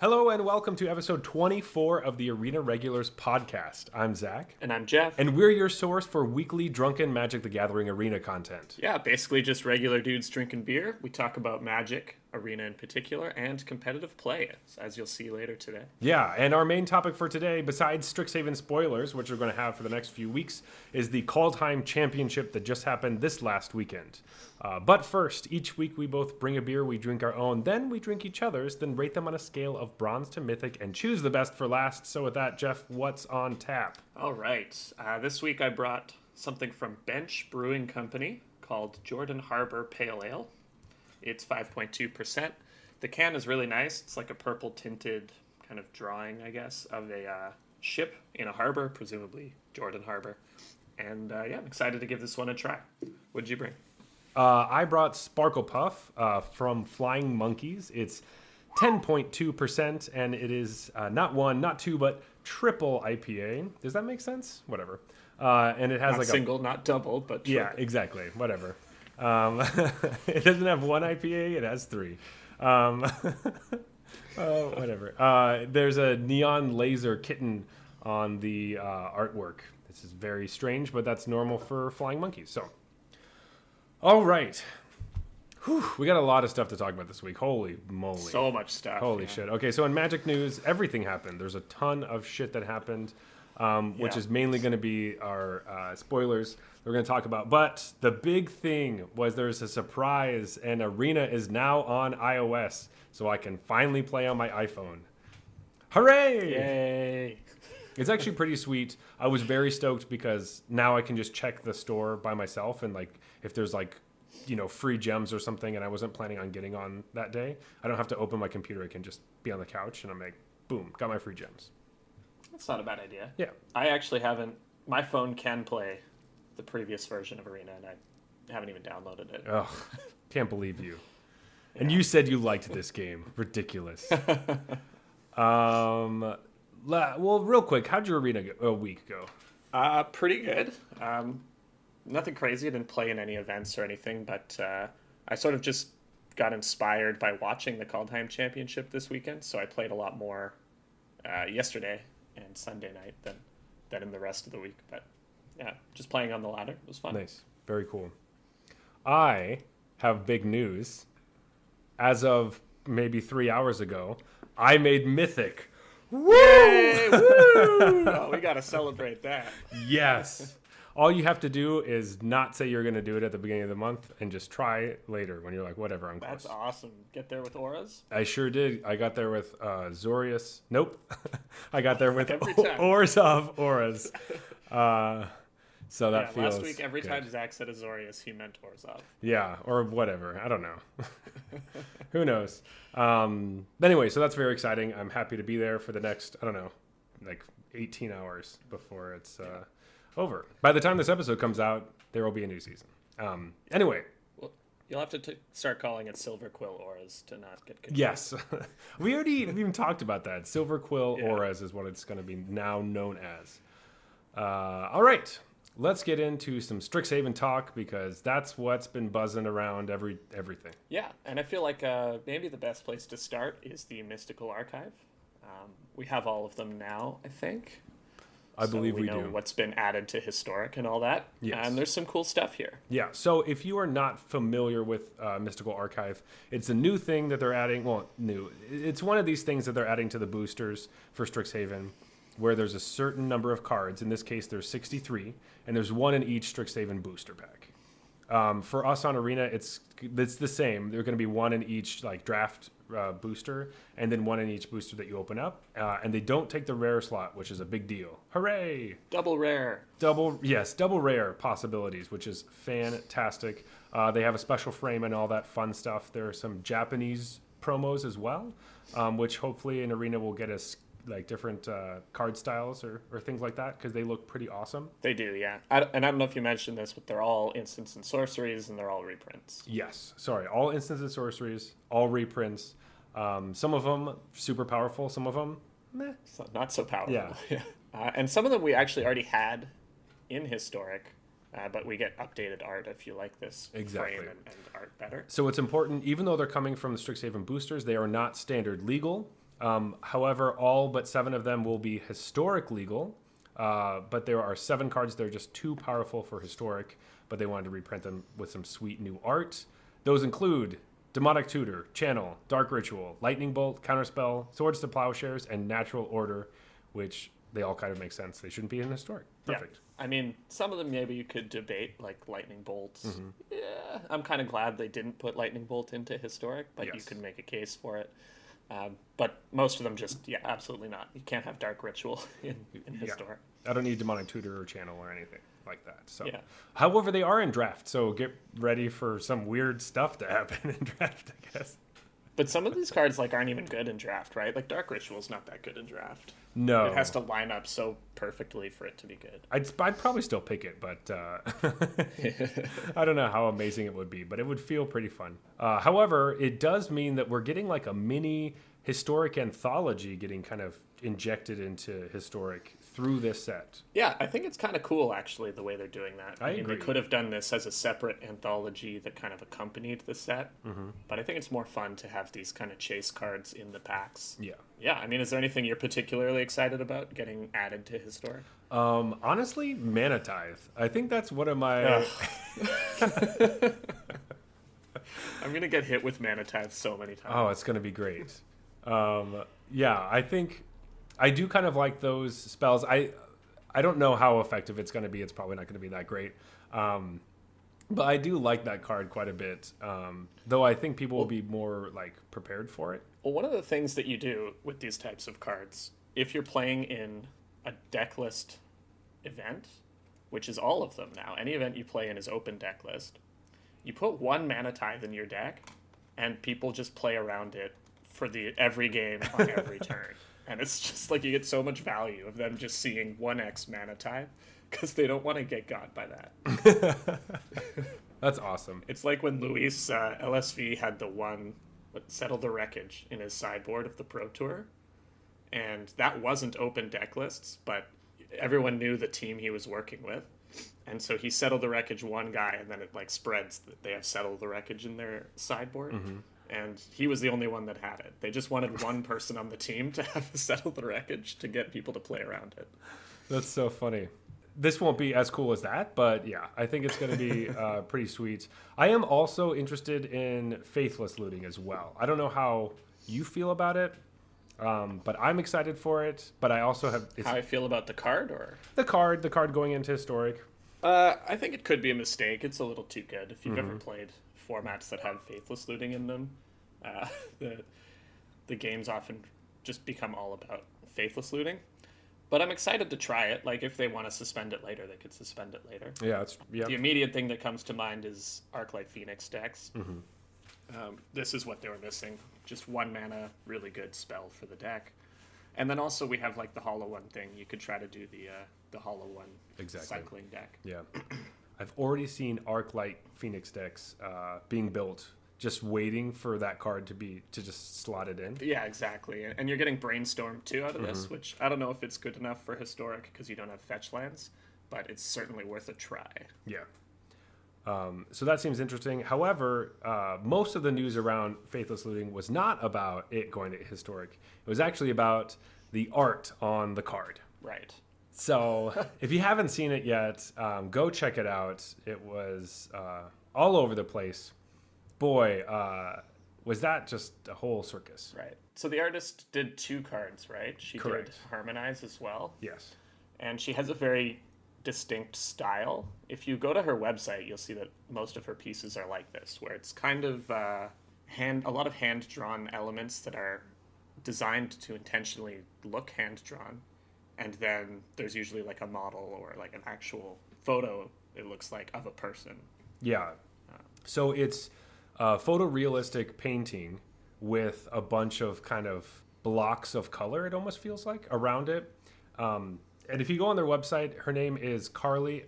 Hello and welcome to episode 24 of the Arena Regulars podcast. I'm Zach. And I'm Jeff. And we're your source for weekly Drunken Magic the Gathering Arena content. Yeah, basically just regular dudes drinking beer. We talk about Magic, Arena in particular, and competitive play, as you'll see later today. Yeah, and our main topic for today, besides Strixhaven Spoilers, which we're going to have for the next few weeks, is the Kaldheim Championship that just happened this last weekend. But first, each week we both bring a beer, we drink our own, then we drink each other's, then rate them on a scale of bronze to mythic, and choose the best for last. So with that, Jeff, what's on tap? All right. This week I brought something from Bench Brewing Company called Jordan Harbor Pale Ale. It's 5.2%. The can is really nice. It's like a purple tinted kind of drawing, I guess, of a ship in a harbor, presumably Jordan Harbor. And yeah, I'm excited to give this one a try. What'd you bring? I brought Sparkle Puff from Flying Monkeys. It's 10.2%, and it is not one, not two, but triple IPA. Does that make sense? Whatever. And it has Not like single, not double, but triple. Yeah, exactly. Whatever. It doesn't have one IPA. It has three. Whatever. There's a neon laser kitten on the artwork. This is very strange, but that's normal for Flying Monkeys. So, all right. Whew, we got a lot of stuff to talk about this week. Holy moly. So much stuff. Holy shit. Okay, so in Magic news, everything happened. There's a ton of shit that happened, which is mainly going to be our spoilers we're going to talk about. But the big thing was there's a surprise, and Arena is now on iOS, so I can finally play on my iPhone. Hooray! Yay! It's actually pretty sweet. I was very stoked because now I can just check the store by myself, and like if there's like, you know, free gems or something and I wasn't planning on getting on that day, I don't have to open my computer. I can just be on the couch and I'm like, boom, got my free gems. That's not a bad idea. Yeah. I actually haven't. My phone can play the previous version of Arena, and I haven't even downloaded it. Ugh, can't believe you. And you said you liked this game. Ridiculous. Well, real quick, how'd your Arena week go? Pretty good. Nothing crazy. I didn't play in any events or anything, but I sort of just got inspired by watching the Kaldheim Championship this weekend, so I played a lot more yesterday and Sunday night than in the rest of the week. But yeah, just playing on the ladder. It was fun. Nice. Very cool. I have big news. As of maybe 3 hours ago, I made Mythic. Woo! Yay! Woo! Oh, we got to celebrate that. Yes. All you have to do is not say you're going to do it at the beginning of the month and just try it later when you're like, whatever, I'm close. That's awesome. Get there with auras? I sure did. I got there with Zorius. Nope. I got there with Every time. Orzhov Auras. So that feels last week, every good. time Zach said Azorius, he meant Orzhov. Yeah, or whatever. I don't know. Who knows? Anyway, so that's very exciting. I'm happy to be there for the next, I don't know, like 18 hours before it's over. By the time this episode comes out, there will be a new season. Anyway. Well, you'll have to start calling it Silver Quill Auras to not get confused. Yes. We even talked about that. Silver Quill Auras is what it's going to be now known as. All right. Let's get into some Strixhaven talk because that's what's been buzzing around everything. Yeah, and I feel like maybe the best place to start is the Mystical Archive. We have all of them now, I think. I believe we know do. What's been added to Historic and all that. Yes. And there's some cool stuff here. Yeah, so if you are not familiar with Mystical Archive, it's a new thing that they're adding. Well, new. It's one of these things that they're adding to the boosters for Strixhaven, where there's a certain number of cards. In this case, there's 63, and there's one in each Strixhaven booster pack. For us on Arena, it's the same. There's going to be one in each like draft booster, and then one in each booster that you open up. And they don't take the rare slot, which is a big deal. Hooray! Double rare. Double rare possibilities, which is fantastic. They have a special frame and all that fun stuff. There are some Japanese promos as well, which hopefully in Arena will get us like different card styles or things like that because they look pretty awesome. They do, yeah. And I don't know if you mentioned this, but they're all instants and sorceries, and they're all reprints. Yes, sorry, all instants and sorceries, all reprints. Some of them super powerful, some of them meh. So not so powerful. Yeah. And some of them we actually already had in Historic, but we get updated art if you like this Exactly. frame and art better. So it's important, even though they're coming from the Strixhaven boosters, they are not standard legal. However, all but 7 of them will be historic legal. But there are 7 cards that are just too powerful for historic, but they wanted to reprint them with some sweet new art. Those include Demonic Tutor, Channel, Dark Ritual, Lightning Bolt, Counterspell, Swords to Plowshares, and Natural Order, which they all kind of make sense. They shouldn't be in historic. Perfect. Yeah. I mean, some of them maybe you could debate, like Lightning Bolt. Mm-hmm. Yeah, I'm kind of glad they didn't put Lightning Bolt into historic, but you can make a case for it. But most of them just, absolutely not. You can't have Dark Ritual in historic. I don't need Demonic Tutor or Channel or anything like that. So, however, they are in draft, so get ready for some weird stuff to happen in draft, I guess. But some of these cards aren't even good in draft, right? Like Dark Ritual's not that good in draft. No, it has to line up so perfectly for it to be good. I'd probably still pick it, but I don't know how amazing it would be, but it would feel pretty fun. However, it does mean that we're getting like a mini historic anthology getting kind of injected into historic through this set. Yeah, I think it's kind of cool, actually, the way they're doing that. I agree. They could have done this as a separate anthology that kind of accompanied the set, but I think it's more fun to have these kind of chase cards in the packs. Yeah. Yeah, I mean, is there anything you're particularly excited about getting added to historic? Honestly, Mana Tithe. I think that's one of my... I'm going to get hit with Mana Tithe so many times. Oh, it's going to be great. Yeah, I think I do kind of like those spells. I don't know how effective it's going to be. It's probably not going to be that great. But I do like that card quite a bit. Though I think people will be more like prepared for it. Well, one of the things that you do with these types of cards, if you're playing in a deck list event, which is all of them now, any event you play in is open deck list, you put 1 Mana Tithe in your deck, and people just play around it for every game on every turn. And it's just like you get so much value of them just seeing 1x Mana Tithe because they don't want to get got by that. That's awesome. It's like when Luis LSV had the one Settle the Wreckage in his sideboard of the Pro Tour. And that wasn't open deck lists, but everyone knew the team he was working with. And so he settled the wreckage one guy, and then it like spreads that they have settled the wreckage in their sideboard. And he was the only one that had it. They just wanted one person on the team to have settled the wreckage to get people to play around it. That's so funny. This won't be as cool as that, but yeah, I think it's going to be pretty sweet. I am also interested in Faithless Looting as well. I don't know how you feel about it, but I'm excited for it. But I also have... How I feel about the card, or? The card going into Historic. I think it could be a mistake. It's a little too good. If you've ever played formats that have Faithless Looting in them, the games often just become all about Faithless Looting. But I'm excited to try it. Like, if they want to suspend it later, they could suspend it later. Yeah, The immediate thing that comes to mind is Arclight Phoenix decks. This is what they were missing. Just 1 mana, really good spell for the deck. And then also we have, like, the Hollow One thing. You could try to do the Hollow One cycling deck. Yeah. I've already seen Arclight Phoenix decks being built, just waiting for that card to just slot it in. Yeah, exactly. And you're getting Brainstorm too out of this, which I don't know if it's good enough for Historic because you don't have fetch lands, but it's certainly worth a try. Yeah. So that seems interesting. However, most of the news around Faithless Looting was not about it going to Historic. It was actually about the art on the card. Right. So if you haven't seen it yet, go check it out. It was all over the place. Boy, was that just a whole circus. Right. So the artist did 2 cards, right? She Correct. did Harmonize as well. Yes. And she has a very distinct style. If you go to her website, you'll see that most of her pieces are like this, where it's kind of a lot of hand-drawn elements that are designed to intentionally look hand-drawn. And then there's usually like a model or like an actual photo, it looks like, of a person. Yeah. So it's photorealistic painting with a bunch of kind of blocks of color, it almost feels like, around it. And if you go on their website, her name is Carly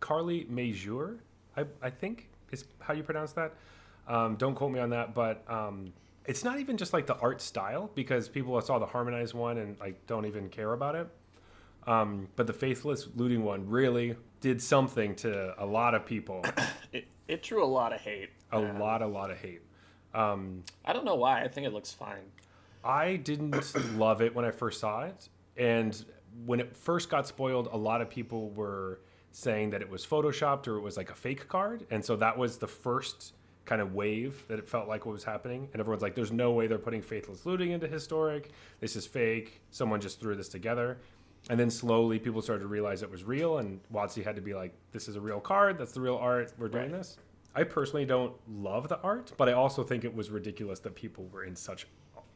Majeur, I think is how you pronounce that. Don't quote me on that, but it's not even just like the art style, because people saw the Harmonized one and like don't even care about it. But the Faithless Looting one really did something to a lot of people. It drew a lot of hate. A lot of hate. I don't know why. I think it looks fine. I didn't love it when I first saw it, and when it first got spoiled, a lot of people were saying that it was photoshopped or it was like a fake card, and so that was the first kind of wave that it felt like what was happening, and everyone's like, "There's no way they're putting Faithless Looting into Historic. This is fake. Someone just threw this together." And then slowly people started to realize it was real, and WotC had to be like, "This is a real card. That's the real art. We're doing this." I personally don't love the art, but I also think it was ridiculous that people were in such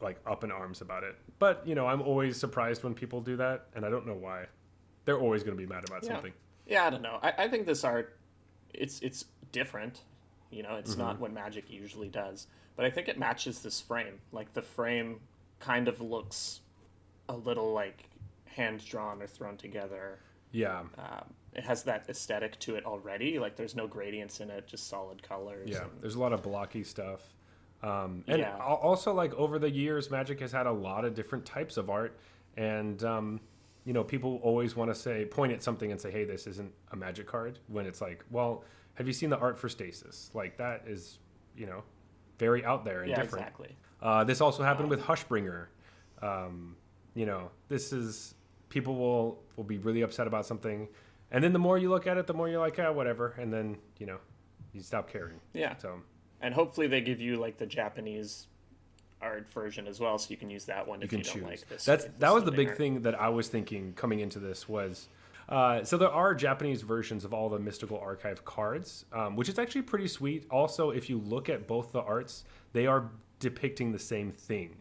like up in arms about it. But I'm always surprised when people do that, and I don't know why. They're always going to be mad about something. Yeah, I don't know. I think this art, it's different. It's not what Magic usually does, but I think it matches this frame. Like the frame kind of looks a little like hand drawn or thrown together. Yeah. It has that aesthetic to it already. Like there's no gradients in it, just solid colors. Yeah, there's a lot of blocky stuff. Also, like over the years, Magic has had a lot of different types of art, and people always want to point at something and say, "Hey, this isn't a Magic card." When it's like, well, have you seen the art for Stasis? Like that is, very out there and different. Exactly. This also happened with Hushbringer. This is people will be really upset about something, and then the more you look at it, the more you're like, whatever, and then you stop caring. Yeah. So. And hopefully they give you like the Japanese art version as well, so you can use that one if you don't like this. That was the big thing that I was thinking coming into this was, so there are Japanese versions of all the Mystical Archive cards, which is actually pretty sweet. Also, if you look at both the arts, they are depicting the same thing.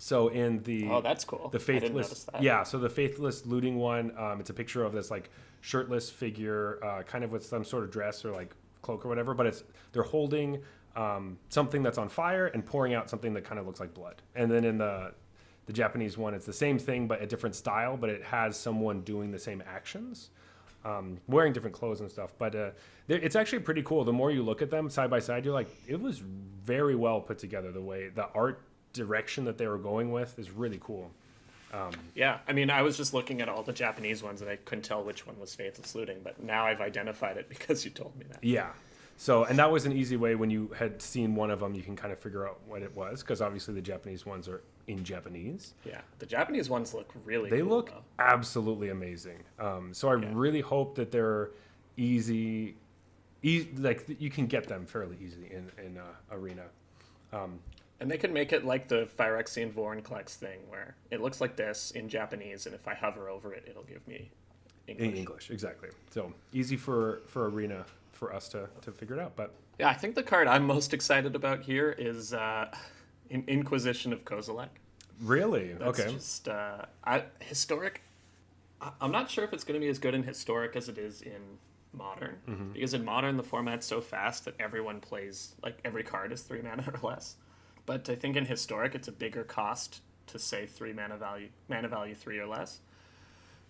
So in the that's cool. The Faithless, I didn't notice that. Yeah. So the Faithless Looting one, it's a picture of this like shirtless figure, kind of with some sort of dress or like cloak or whatever, but they're holding something that's on fire and pouring out something that kind of looks like blood. And then in the Japanese one, it's the same thing but a different style, but it has someone doing the same actions, wearing different clothes and stuff. But it's actually pretty cool. The more you look at them side by side, you're like, it was very well put together. The way the art direction that they were going with is really cool. Yeah, I mean, I was just looking at all the Japanese ones and I couldn't tell which one was Faithless Looting, but now I've identified it because you told me that. Yeah. So, and that was an easy way when you had seen one of them, you can kind of figure out what it was, because obviously the Japanese ones are in Japanese. Yeah, the Japanese ones look really They cool, look though. absolutely amazing. So I really hope that they're easy, like you can get them fairly easy in Arena. And they could make it like the Phyrexian Vorinclex thing, where it looks like this in Japanese, and if I hover over it, it'll give me English. In English, exactly. So easy for Arena for us to figure it out. But yeah, I think the card I'm most excited about here is Inquisition of Kozilek. Really? That's okay. Just Historic. I'm not sure if it's going to be as good in Historic as it is in Modern, because in Modern the format's so fast that everyone plays, like every card is 3 mana or less. But I think in Historic it's a bigger cost to say 3 mana value 3 or less.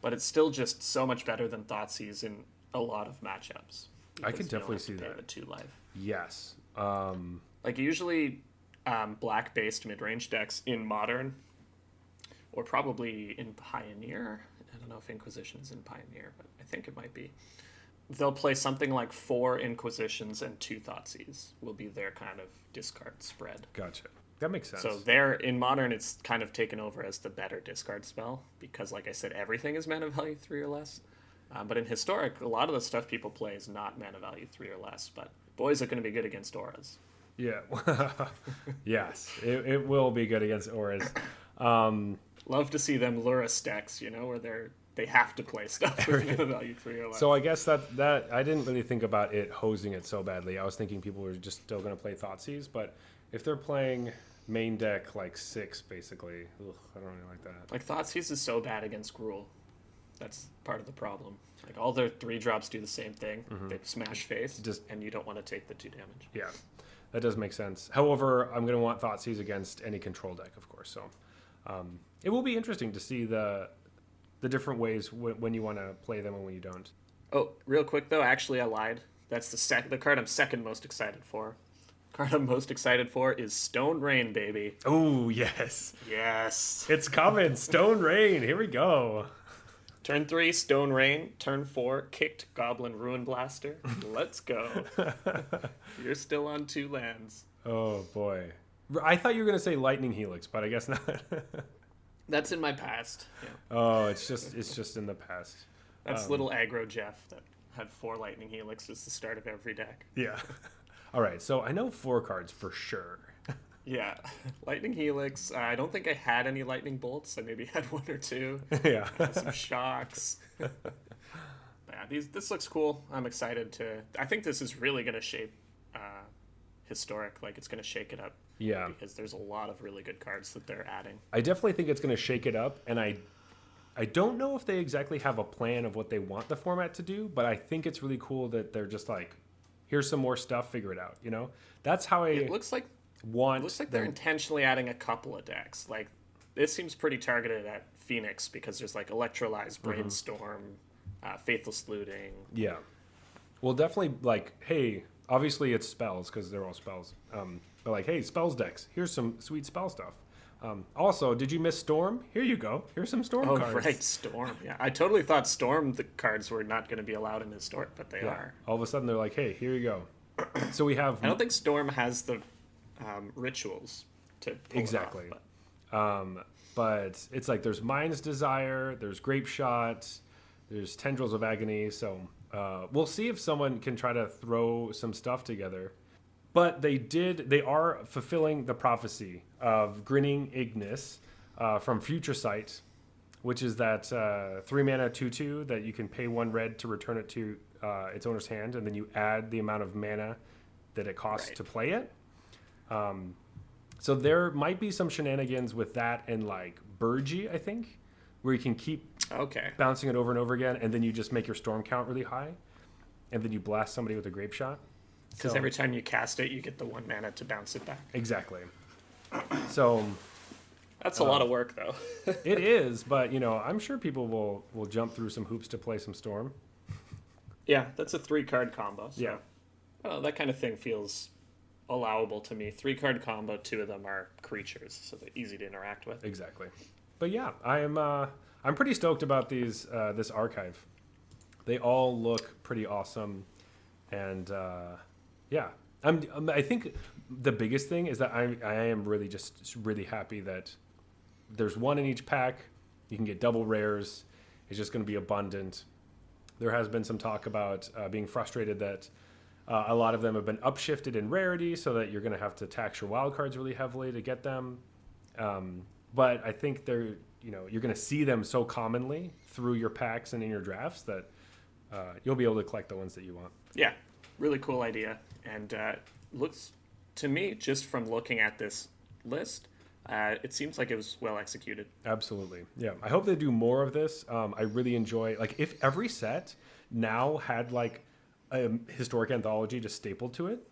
But it's still just so much better than Thoughtseize in a lot of matchups. I could definitely see pay that. The 2 life. Yes. Like usually black-based mid-range decks in Modern, or probably in Pioneer. I don't know if Inquisition is in Pioneer, but I think it might be. They'll play something like 4 Inquisitions and 2 Thoughtseize will be their kind of discard spread. Gotcha. That makes sense. So there, in Modern, it's kind of taken over as the better discard spell, because like I said, everything is mana value 3 or less. But in Historic, a lot of the stuff people play is not mana value 3 or less, but boy, is it going to be good against auras. Yeah. Yes, it will be good against auras. Love to see them Lura decks, where they have to play stuff with mana value 3 or less. So I guess that I didn't really think about it hosing it so badly. I was thinking people were just still going to play Thoughtseize, but if they're playing main deck like 6, basically, I don't really like that. Like Thoughtseize is so bad against Gruul. That's part of the problem. Like all their 3-drops do the same thing. They smash face, and you don't want to take the 2 damage. Yeah, that does make sense. However, I'm going to want Thoughtseize against any control deck, of course. So it will be interesting to see the different ways when you want to play them and when you don't. Oh, real quick though, actually I lied. That's the card I'm second most excited for. The card I'm most excited for is Stone Rain, baby. Oh, yes. Yes. It's coming. Stone Rain. Here we go. Turn 3, Stone Rain. Turn 4, Kicked Goblin Ruin Blaster. Let's go. You're still on 2 lands. Oh, boy. I thought you were gonna say Lightning Helix, but I guess not. That's in my past. Yeah. Oh, it's just in the past. That's little aggro Jeff that had 4 Lightning Helixes the start of every deck. Yeah. All right, so I know 4 cards for sure. Yeah, Lightning Helix. I don't think I had any Lightning Bolts. I maybe had 1 or 2. Yeah. Some Shocks. Yeah, this looks cool. I'm excited to. I think this is really going to shape Historic. Like, it's going to shake it up. Yeah. Because there's a lot of really good cards that they're adding. I definitely think it's going to shake it up, and I don't know if they exactly have a plan of what they want the format to do, but I think it's really cool that they're just like, here's some more stuff, figure it out. You know, that's how It looks like they're intentionally adding a couple of decks. Like, this seems pretty targeted at Phoenix because there's like Electrolyze, Brainstorm, Faithless Looting. Yeah. Well, definitely, like, hey, obviously it's spells because they're all spells. But like, hey, spells decks. Here's some sweet spell stuff. Also, did you miss Storm? Here you go. Here's some Storm cards. Oh, right, Storm. Yeah, I totally thought Storm, the cards were not going to be allowed in Historic, but they are. All of a sudden, they're like, hey, here you go. So we have... I don't think Storm has the rituals to pull exactly. it off, but it's like there's Mind's Desire, there's Grape Shot, there's Tendrils of Agony. So we'll see if someone can try to throw some stuff together. But they are fulfilling the prophecy of Grinning Ignis from Future Sight, which is that 3-mana 2/2 that you can pay 1 red to return it to its owner's hand, and then you add the amount of mana that it costs to play it. So there might be some shenanigans with that and like Burgy, I think, where you can keep bouncing it over and over again, and then you just make your storm count really high, and then you blast somebody with a Grape Shot. Because every time you cast it, you get the 1 mana to bounce it back. Exactly. So that's a lot of work, though. It is, but you know, I'm sure people will jump through some hoops to play some Storm. Yeah, that's a 3-card combo. So, yeah, that kind of thing feels allowable to me. 3-card combo, 2 of them are creatures, so they're easy to interact with. Exactly. But yeah, I'm pretty stoked about this archive. They all look pretty awesome, and yeah, I think the biggest thing is that I am really just really happy that there's 1 in each pack. You can get double rares. It's just going to be abundant. There has been some talk about being frustrated that a lot of them have been upshifted in rarity, so that you're going to have to tax your wild cards really heavily to get them. But I think you're going to see them so commonly through your packs and in your drafts that you'll be able to collect the ones that you want. Yeah, really cool idea. And looks to me, just from looking at this list, it seems like it was well executed. Absolutely. Yeah. I hope they do more of this. I really enjoy, like, if every set now had like a historic anthology just stapled to it,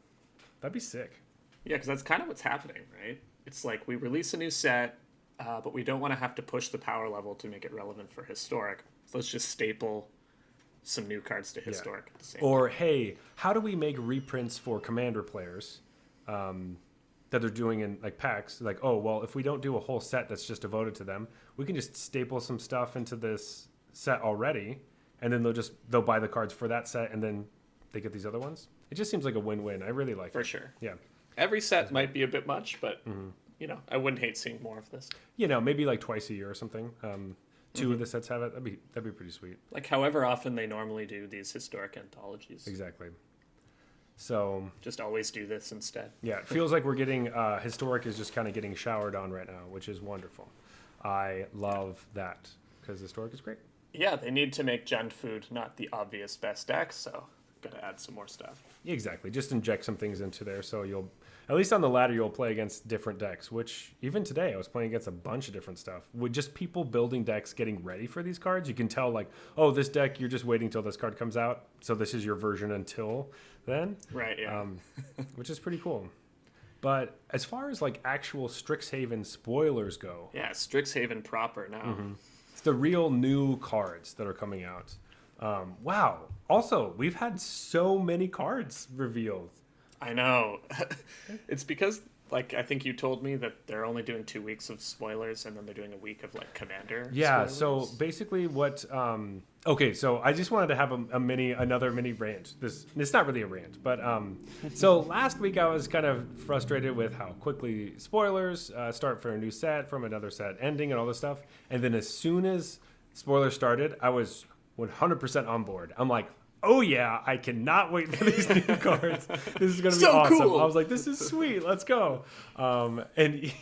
that'd be sick. Yeah, because that's kind of what's happening, right? It's like we release a new set, but we don't want to have to push the power level to make it relevant for historic. So let's just staple some new cards to historic at the same time. Hey, how do we make reprints for Commander players that they're doing in like packs? Like, oh, well, if we don't do a whole set that's just devoted to them, we can just staple some stuff into this set already, and then they'll buy the cards for that set, and then they get these other ones. It just seems like a win-win. I really like it. For sure. Yeah. Every set might be a bit much, but I wouldn't hate seeing more of this. Maybe like twice a year or something. 2 of the sets have it. That'd be pretty sweet. Like however often they normally do these historic anthologies. Exactly. So just always do this instead. Yeah, it feels like we're getting historic is just kind of getting showered on right now, which is wonderful. I love that because historic is great. Yeah, they need to make Jund Food not the obvious best deck, so gotta add some more stuff. Exactly. Just inject some things into there so you'll, at least on the ladder, you'll play against different decks, which even today I was playing against a bunch of different stuff. With just people building decks, getting ready for these cards, you can tell like, oh, this deck, you're just waiting till this card comes out. So this is your version until then. Right, yeah. Which is pretty cool. But as far as like actual Strixhaven spoilers go. Yeah, Strixhaven proper now. Mm-hmm. It's the real new cards that are coming out. Wow. Also, we've had so many cards revealed. I know. It's because Like, I think you told me that they're only doing 2 weeks of spoilers, and then they're doing a week of like Commander. Yeah. Spoilers. So basically, what? Okay. So I just wanted to have another mini rant. It's not really a rant, but so last week I was kind of frustrated with how quickly spoilers start for a new set, from another set ending, and all this stuff. And then as soon as spoilers started, I was 100% on board. I'm like, oh yeah, I cannot wait for these new cards. This is going to be So awesome. cool. I was like, this is sweet. Let's go. And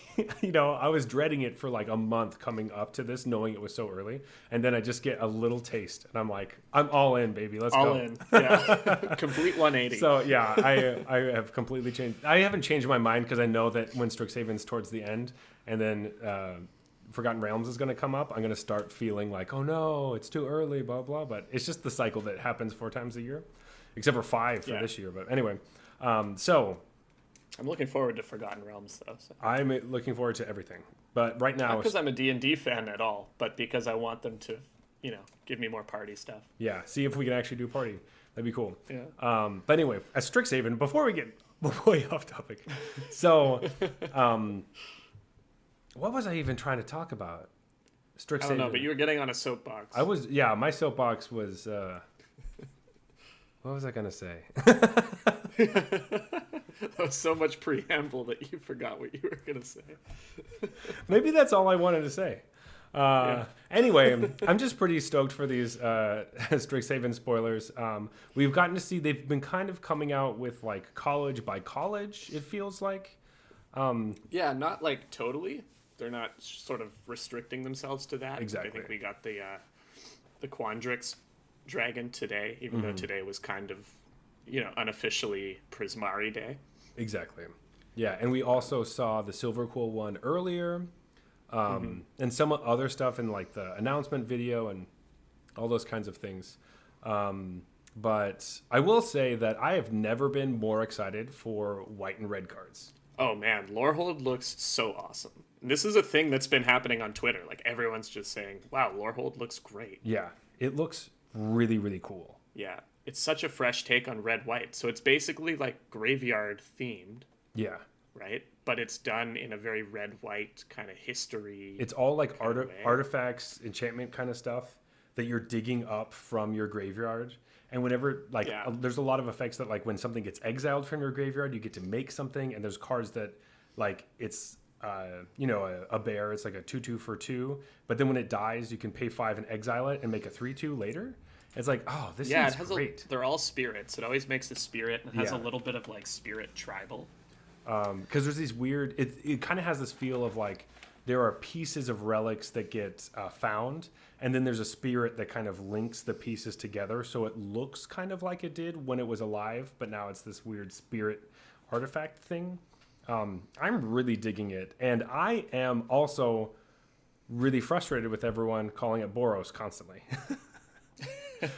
I was dreading it for like a month coming up to this, knowing it was so early. And then I just get a little taste, and I'm like, I'm all in, baby. Let's All go. in. Yeah. Complete 180. So yeah, I have completely changed. I haven't changed my mind because I know that when Strixhaven's towards the end, and then Forgotten Realms is going to come up, I'm going to start feeling like, oh no, it's too early, blah blah. But it's just the cycle that happens 4 times a year, except for 5 for this year. But anyway, so I'm looking forward to Forgotten Realms, though. So. I'm looking forward to everything. But right now, Not because I'm a D&D fan at all, but because I want them to, give me more party stuff. yeah, see if we can actually do party. That'd be cool. Yeah. But anyway, at Strixhaven, before we get way off topic, so what was I even trying to talk about? Strixhaven. I don't know, but you were getting on a soapbox. I was, yeah. My soapbox was. What was I gonna say? That was so much preamble that you forgot what you were gonna say. Maybe that's all I wanted to say. Anyway, I'm just pretty stoked for these Strixhaven spoilers. We've gotten to see they've been kind of coming out with like college by college. It feels like. Yeah, not like totally. They're not sort of restricting themselves to that. Exactly. I think we got the Quandrix dragon today, even though today was kind of, unofficially Prismari Day. Exactly. Yeah, and we also saw the Silver Quill one earlier, and some other stuff in like the announcement video and all those kinds of things. But I will say that I have never been more excited for white and red cards. Oh man, Lorehold looks so awesome. This is a thing that's been happening on Twitter. Like everyone's just saying, "Wow, Lorehold looks great." Yeah, it looks really, really cool. Yeah, it's such a fresh take on red-white. So it's basically like graveyard themed. Yeah. Right? But it's done in a very red-white kind of history. It's all like artifacts, enchantment kind of stuff that you're digging up from your graveyard. And whenever, there's a lot of effects that, like, when something gets exiled from your graveyard, you get to make something. And there's cards that, like, it's, a bear. It's like a 2/2 for 2. But then when it dies, you can pay 5 and exile it and make a 3/2 later. It's like, oh, this is great. They're all spirits. It always makes a spirit. And it has a little bit of, like, spirit tribal. Because there's these weird... It kind of has this feel of, like, there are pieces of relics that get found, and then there's a spirit that kind of links the pieces together, so it looks kind of like it did when it was alive, but now it's this weird spirit artifact thing. I'm really digging it, and I am also really frustrated with everyone calling it Boros constantly.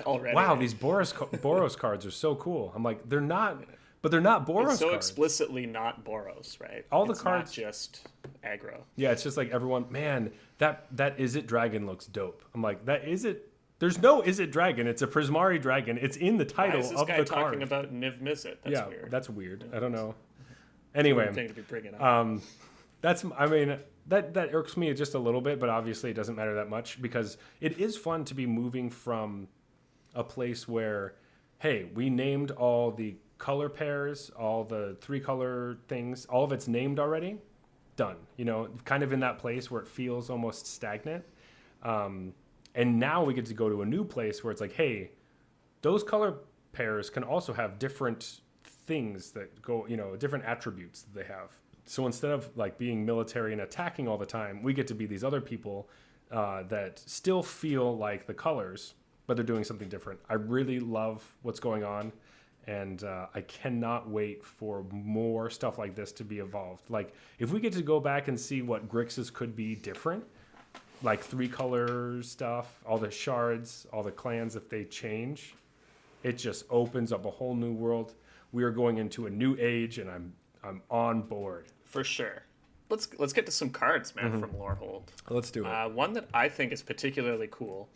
Already. Wow, these Boros cards are so cool. I'm like, they're not... But they're not Boros it's so cards. explicitly not Boros, right? All the it's cards... not just aggro. Yeah, it's just like everyone... Man, that Is It Dragon looks dope. I'm like, that Is It... There's no Is It Dragon. It's a Prismari Dragon. It's in the title of the card. Why is this guy talking about Niv Mizzet? That's weird. That's weird. I don't know. Anyway, thing to be bringing up. that irks me just a little bit, but obviously it doesn't matter that much because it is fun to be moving from a place where, hey, we named all the color pairs, all the 3-color things, all of it's named already, done. Kind of in that place where it feels almost stagnant. And now we get to go to a new place where it's like, hey, those color pairs can also have different things that go, different attributes that they have. So instead of like being military and attacking all the time, we get to be these other people that still feel like the colors, but they're doing something different. I really love what's going on. And I cannot wait for more stuff like this to be evolved. Like, if we get to go back and see what Grixis could be different, like 3-color stuff, all the shards, all the clans, if they change, it just opens up a whole new world. We are going into a new age, and I'm on board. For sure. Let's get to some cards, man, from Lorehold. Let's do it. One that I think is particularly cool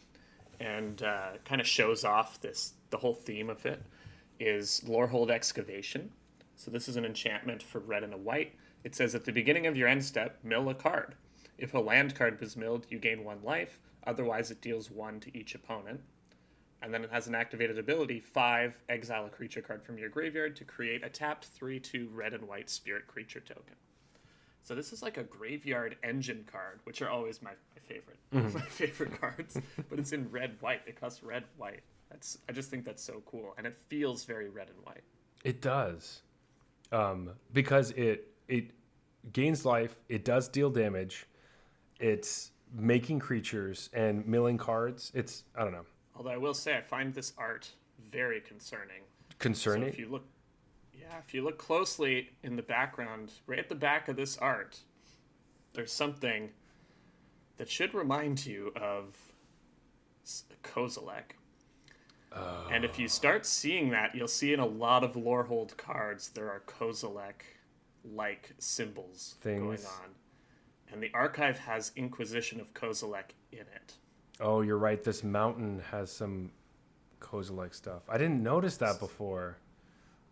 and kind of shows off the whole theme of it is Lorehold Excavation. So this is an enchantment for red and a white. It says at the beginning of your end step, mill a card. If a land card was milled, you gain 1 life. Otherwise, it deals 1 to each opponent. And then it has an activated ability, 5, exile a creature card from your graveyard to create a tapped 3/2 red and white spirit creature token. So this is like a graveyard engine card, which are always my favorite. My favorite cards. But it's in red-white. It costs red-white. I just think that's so cool. And it feels very red and white. It does. Because it gains life, it does deal damage, it's making creatures and milling cards. It's, I don't know. Although I will say I find this art very concerning. Concerning? So if you look closely in the background, right at the back of this art, there's something that should remind you of Kozilek. Oh. And if you start seeing that, you'll see in a lot of Lorehold cards there are Kozilek-like symbols going on. And the archive has Inquisition of Kozilek in it. Oh, you're right. This mountain has some Kozilek stuff. I didn't notice that before.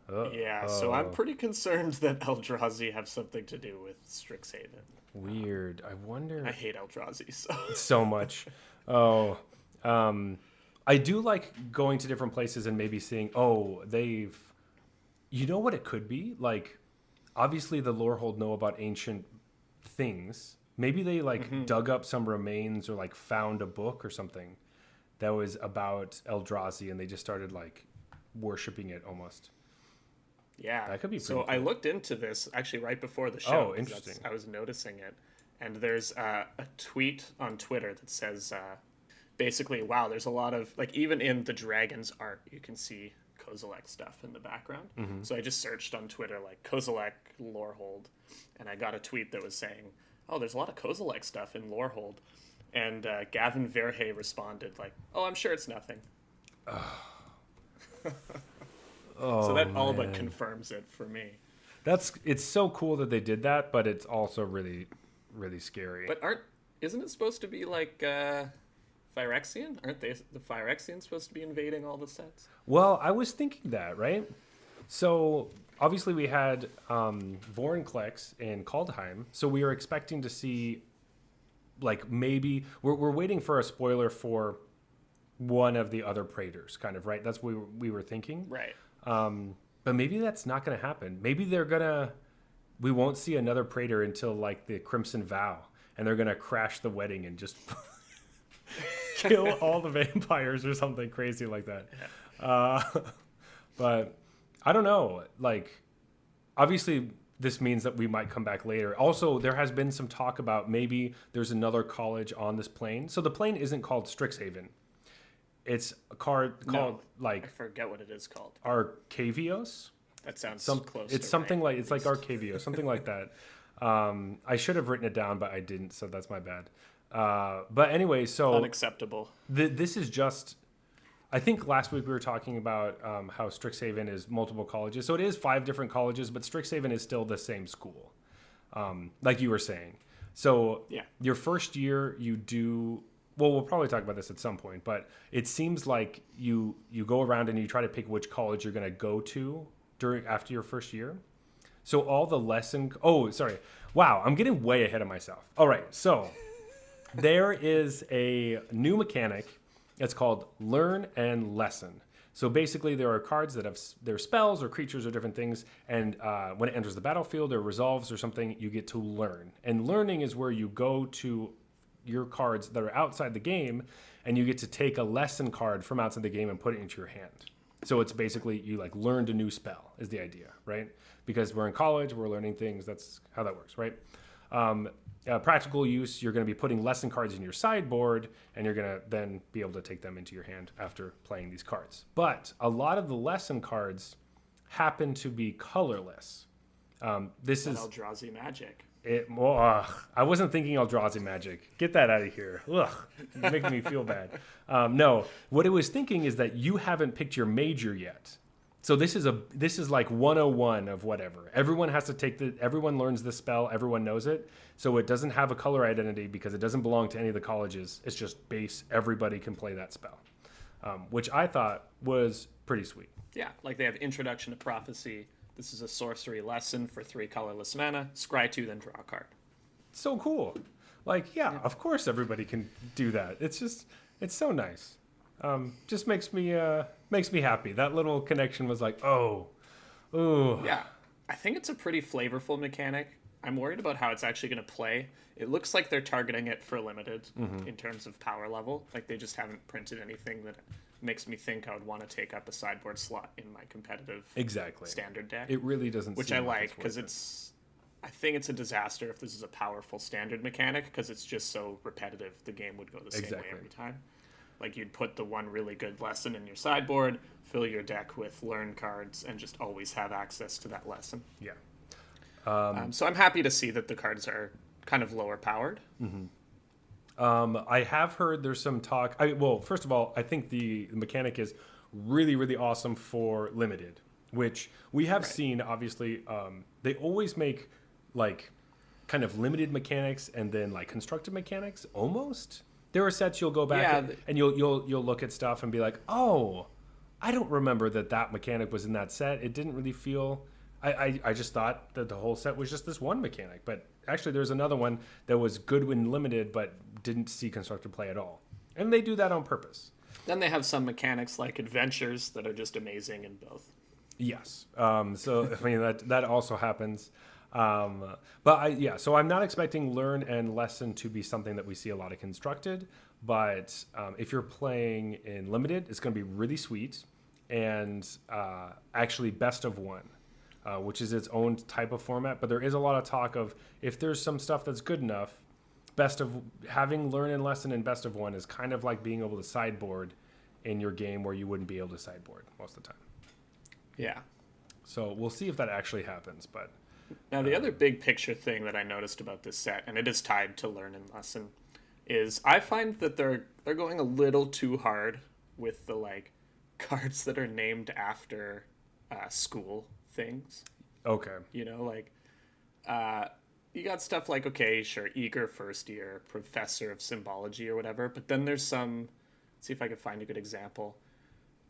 So I'm pretty concerned that Eldrazi have something to do with Strixhaven. Weird. I wonder. I hate Eldrazi so much. I do like going to different places and maybe seeing, you know what it could be? Like, obviously the Lorehold know about ancient things. Maybe they dug up some remains or like found a book or something that was about Eldrazi and they just started like worshiping it almost. Yeah, that could be. So cool. I looked into this actually right before the show. Oh, interesting. I was noticing it, and there's a tweet on Twitter that says basically, wow, there's a lot of like even in the dragons art, you can see Kozilek stuff in the background. Mm-hmm. So I just searched on Twitter like Kozilek Lorehold, and I got a tweet that was saying, "Oh, there's a lot of Kozilek stuff in Lorehold," and Gavin Verhey responded like, "Oh, I'm sure it's nothing." So that all but confirms it for me. It's so cool that they did that, but it's also really, really scary. But isn't it supposed to be like Phyrexian? Aren't the Phyrexians supposed to be invading all the sets? Well, I was thinking that, right? So obviously we had Vorinclex in Kaldheim, so we were expecting to see like maybe we're waiting for a spoiler for one of the other Praetors, kind of, right? That's what we were thinking. Right. But maybe that's not going to happen. Maybe we won't see another Praetor until like the Crimson Vow, and they're going to crash the wedding and just kill all the vampires or something crazy like that. Yeah. But I don't know. Like, obviously this means that we might come back later. Also, there has been some talk about maybe there's another college on this plane. So the plane isn't called Strixhaven. It's a card called I forget what it is called. Arcavios. That sounds close. It's something right, like it's like Arcavios, something like that. I should have written it down, but I didn't, so that's my bad. But anyway, so unacceptable. This is just. I think last week we were talking about how Strixhaven is multiple colleges, so it is 5 different colleges, but Strixhaven is still the same school, like you were saying. So your first year you do. Well, we'll probably talk about this at some point, but it seems like you go around and you try to pick which college you're going to go to after your first year. So all the lesson. Oh, sorry. Wow, I'm getting way ahead of myself. All right, so there is a new mechanic. It's called Learn and Lesson. So basically, there are cards that have their spells or creatures or different things, and when it enters the battlefield or resolves or something, you get to learn. And learning is where you go to your cards that are outside the game, and you get to take a lesson card from outside the game and put it into your hand. So it's basically you like learned a new spell is the idea, right? Because we're in college, we're learning things. That's how that works, right? Practical use, you're going to be putting lesson cards in your sideboard, and you're going to then be able to take them into your hand after playing these cards. But a lot of the lesson cards happen to be colorless. This is Eldrazi magic. I wasn't thinking Eldrazi magic. Get that out of here. Ugh, you're making me feel bad. No, what I was thinking is that you haven't picked your major yet. So this is like 101 of whatever. Everyone has to everyone learns this spell. Everyone knows it. So it doesn't have a color identity because it doesn't belong to any of the colleges. It's just base. Everybody can play that spell, which I thought was pretty sweet. Yeah, like they have Introduction to Prophecy. This is a sorcery lesson for 3 colorless mana. Scry 2, then draw a card. So cool. Like, yeah, of course everybody can do that. It's so nice. Just makes me happy. That little connection was like, oh, ooh. Yeah, I think it's a pretty flavorful mechanic. I'm worried about how it's actually going to play. It looks like they're targeting it for limited in terms of power level. Like, they just haven't printed anything that makes me think I would want to take up a sideboard slot in my competitive standard deck. It really doesn't. Which I like, because I think it's a disaster if this is a powerful standard mechanic, because it's just so repetitive. The game would go the same way every time. Like, you'd put the one really good lesson in your sideboard, fill your deck with learn cards, and just always have access to that lesson. Yeah. So I'm happy to see that the cards are kind of lower powered. I have heard there's some talk. Well, first of all, I think the mechanic is really, really awesome for limited, which we have seen, obviously. They always make, like, kind of limited mechanics and then, like, constructed mechanics, almost. There are sets you'll go back and you'll look at stuff and be like, oh, I don't remember that mechanic was in that set. It didn't really feel... I just thought that the whole set was just this one mechanic. But actually, there's another one that was good when limited but didn't see constructed play at all. And they do that on purpose. Then they have some mechanics like adventures that are just amazing in both. Yes. So, I mean, that also happens. So I'm not expecting learn and lesson to be something that we see a lot of constructed, but if you're playing in limited, it's going to be really sweet, and actually best of one, which is its own type of format. But there is a lot of talk of, if there's some stuff that's good enough, having learn and lesson in best of one is kind of like being able to sideboard in your game where you wouldn't be able to sideboard most of the time. Yeah. So we'll see if that actually happens, but... Now, the other big picture thing that I noticed about this set, and it is tied to learn and lesson, is I find that they're going a little too hard with the, like, cards that are named after school things. Okay. You know, like, you got stuff like, okay, sure, eager first year, professor of symbology or whatever, but then there's some... Let's see if I can find a good example.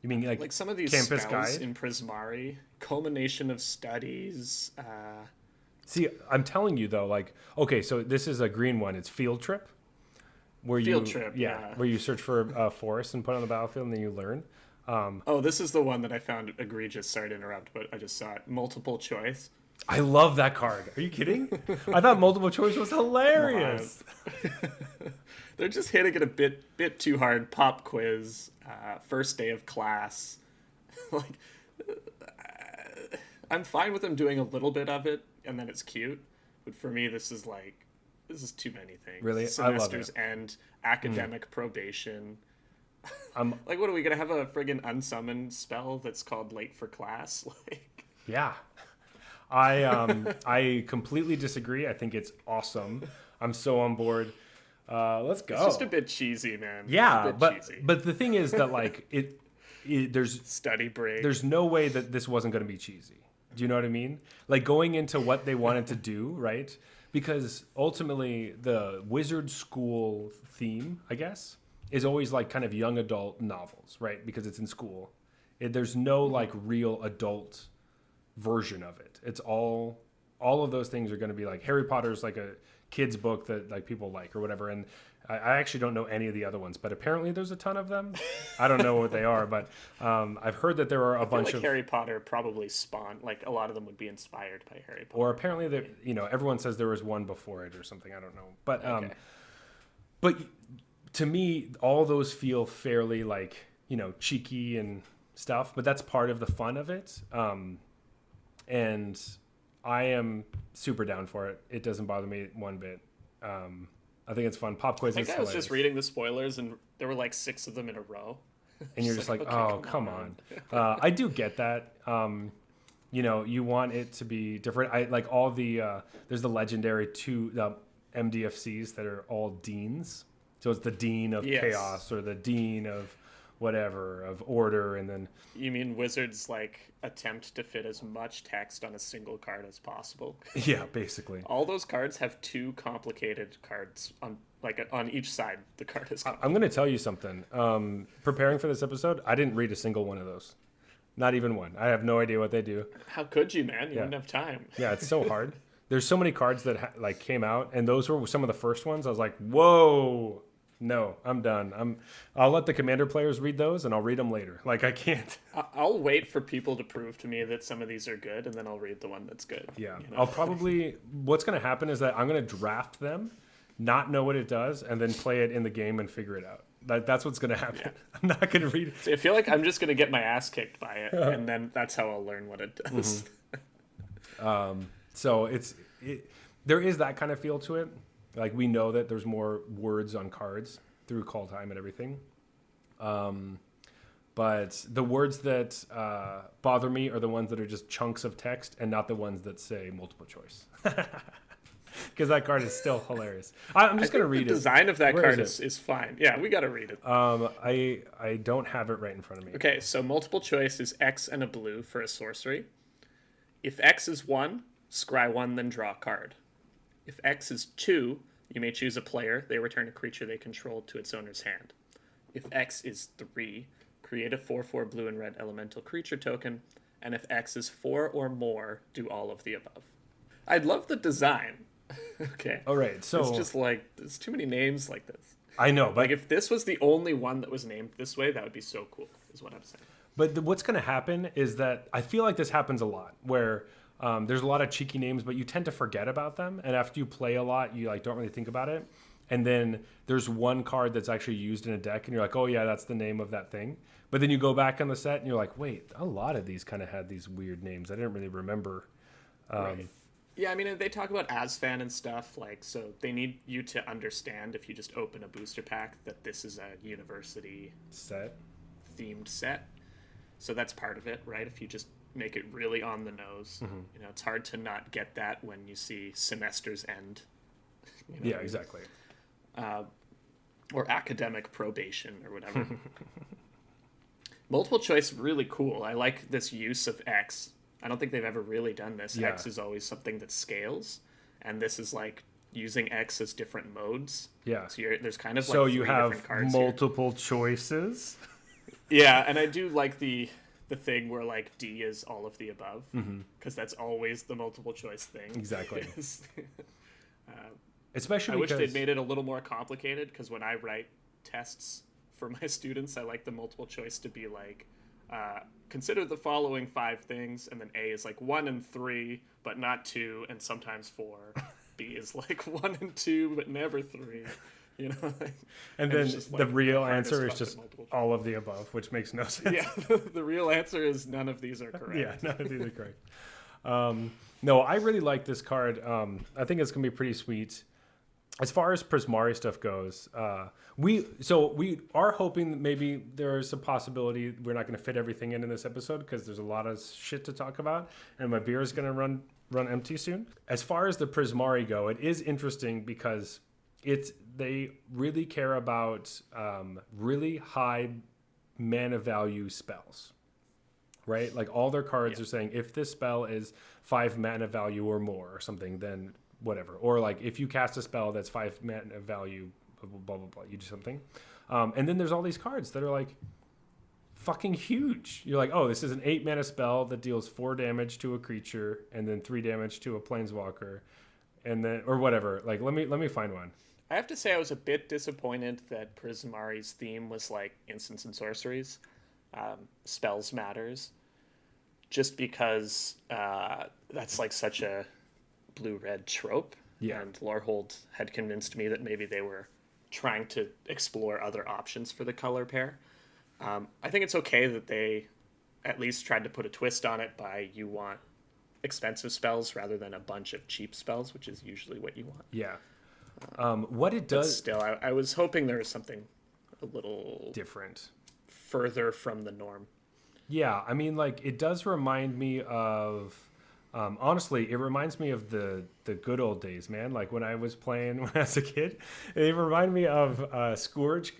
You mean like some of these campus spells guide? In Prismari, culmination of studies. See, I'm telling you though, like, okay, so this is a green one. It's Field Trip, where where you search for a forest and put it on the battlefield, and then you learn. This is the one that I found egregious. Sorry to interrupt, but I just saw it. Multiple choice. I love that card. Are you kidding? I thought multiple choice was hilarious. They're just hitting it a bit too hard. Pop quiz, first day of class. Like, I'm fine with them doing a little bit of it, and then it's cute. But for me, this is too many things. Really? Semester's end, academic probation. Like, what are we gonna have a friggin' unsummoned spell that's called late for class? Like, yeah. I completely disagree. I think it's awesome. I'm so on board. Let's go. It's just a bit cheesy, man. Yeah, but the thing is that, like, there's study break. There's no way that this wasn't going to be cheesy. Do you know what I mean? Like, going into what they wanted to do, right? Because ultimately the wizard school theme, I guess, is always like kind of young adult novels, right? Because it's in school. There's no like real adult version of it. It's all of those things are going to be like Harry Potter's like a kid's book that like people like or whatever, and I actually don't know any of the other ones, but apparently there's a ton of them. I don't know what they are, but I've heard that there are a bunch of Harry Potter probably spawned, like, a lot of them would be inspired by Harry Potter. Or apparently that, you know, everyone says there was one before it or something. I don't know, but but to me, all those feel fairly like, you know, cheeky and stuff, but that's part of the fun of it. And I am super down for it. It doesn't bother me one bit. I think it's fun. Pop quiz is hilarious. I was just reading the spoilers, and there were like 6 of them in a row. And you're just like, okay, oh, come on. I do get that. You know, you want it to be different. I like all the, there's the legendary 2 MDFCs that are all deans. So it's the dean of chaos or the dean of whatever, of order, and then... You mean Wizards, like, attempt to fit as much text on a single card as possible? Yeah, basically. All those cards have 2 complicated cards on each side. The card is complicated. I'm going to tell you something. Preparing for this episode, I didn't read a single one of those. Not even one. I have no idea what they do. How could you, man? You wouldn't have time. Yeah, it's so hard. There's so many cards that like came out, and those were some of the first ones. I was like, whoa, no, I'm done. I'll let the Commander players read those, and I'll read them later. Like, I can't. I'll wait for people to prove to me that some of these are good, and then I'll read the one that's good. Yeah, I'll probably. What's going to happen is that I'm going to draft them, not know what it does, and then play it in the game and figure it out. That's what's going to happen. Yeah. I'm not going to read it. So I feel like I'm just going to get my ass kicked by it, and then that's how I'll learn what it does. So there is that kind of feel to it. Like, we know that there's more words on cards through Kaldheim and everything. But the words that bother me are the ones that are just chunks of text and not the ones that say multiple choice. Because that card is still hilarious. I'm just going to read it. The design of that card is fine. Yeah, we got to read it. I don't have it right in front of me. Okay, so multiple choice is X and a blue for a sorcery. If X is 1, scry 1, then draw a card. If X is 2, you may choose a player. They return a creature they control to its owner's hand. If X is 3, create a 4/4 blue and red elemental creature token. And if X is 4 or more, do all of the above. I'd love the design. Okay. All right. So it's just like, there's too many names like this. I know, but like, if this was the only one that was named this way, that would be so cool, is what I'm saying. But what's going to happen is that I feel like this happens a lot, where there's a lot of cheeky names, but you tend to forget about them. And after you play a lot, you like don't really think about it. And then there's one card that's actually used in a deck, and you're like, oh yeah, that's the name of that thing. But then you go back on the set, and you're like, wait, a lot of these kind of had these weird names. I didn't really remember. Right. Yeah, I mean, they talk about Asfan and stuff, like, so they need you to understand, if you just open a booster pack, that this is a university themed set. So that's part of it, right? If you just make it really on the nose, you know, it's hard to not get that when you see semester's end. You know, yeah, exactly. Or academic probation or whatever. Multiple choice, really cool. I like this use of X. I don't think they've ever really done this. Yeah. X is always something that scales, and this is like using X as different modes. Yeah. So there's kind of like so three you have different cards multiple choices. Yeah, and I do like the thing where like D is all of the above, because that's always the multiple choice thing. Exactly. Especially, I wish they'd made it a little more complicated, because when I write tests for my students, I like the multiple choice to be like, consider the following 5 things, and then A is like 1 and 3, but not 2, and sometimes 4. B is like 1 and 2, but never 3. You know, and then the real answer is just all of the above, which makes no sense. Yeah, the real answer is none of these are correct. Yeah, none of these are correct. No, I really like this card. I think it's gonna be pretty sweet. As far as Prismari stuff goes, we are hoping that maybe there's a possibility we're not going to fit everything in this episode, because there's a lot of shit to talk about, and my beer is going to run empty soon. As far as the Prismari go, it is interesting because they really care about really high mana value spells, right? Like, all their cards are saying, if this spell is 5 mana value or more or something, then whatever. Or like, if you cast a spell that's 5 mana value, blah blah blah, you do something. And then there's all these cards that are like fucking huge. You're like, oh, this is an 8 mana spell that deals 4 damage to a creature and then 3 damage to a planeswalker, and then, or whatever. Like, let me find one. I have to say, I was a bit disappointed that Prismari's theme was like instants and sorceries, spells matters, just because that's like such a blue-red trope. Yeah. And Lorehold had convinced me that maybe they were trying to explore other options for the color pair. I think it's okay that they at least tried to put a twist on it by, you want expensive spells rather than a bunch of cheap spells, which is usually what you want. Yeah. What it does... Still, I was hoping there was something a little... different. Further from the norm. Yeah, I mean, like, it does remind me of... honestly, it reminds me of the the good old days, man. Like when I was playing when I was a kid. They remind me of Scourge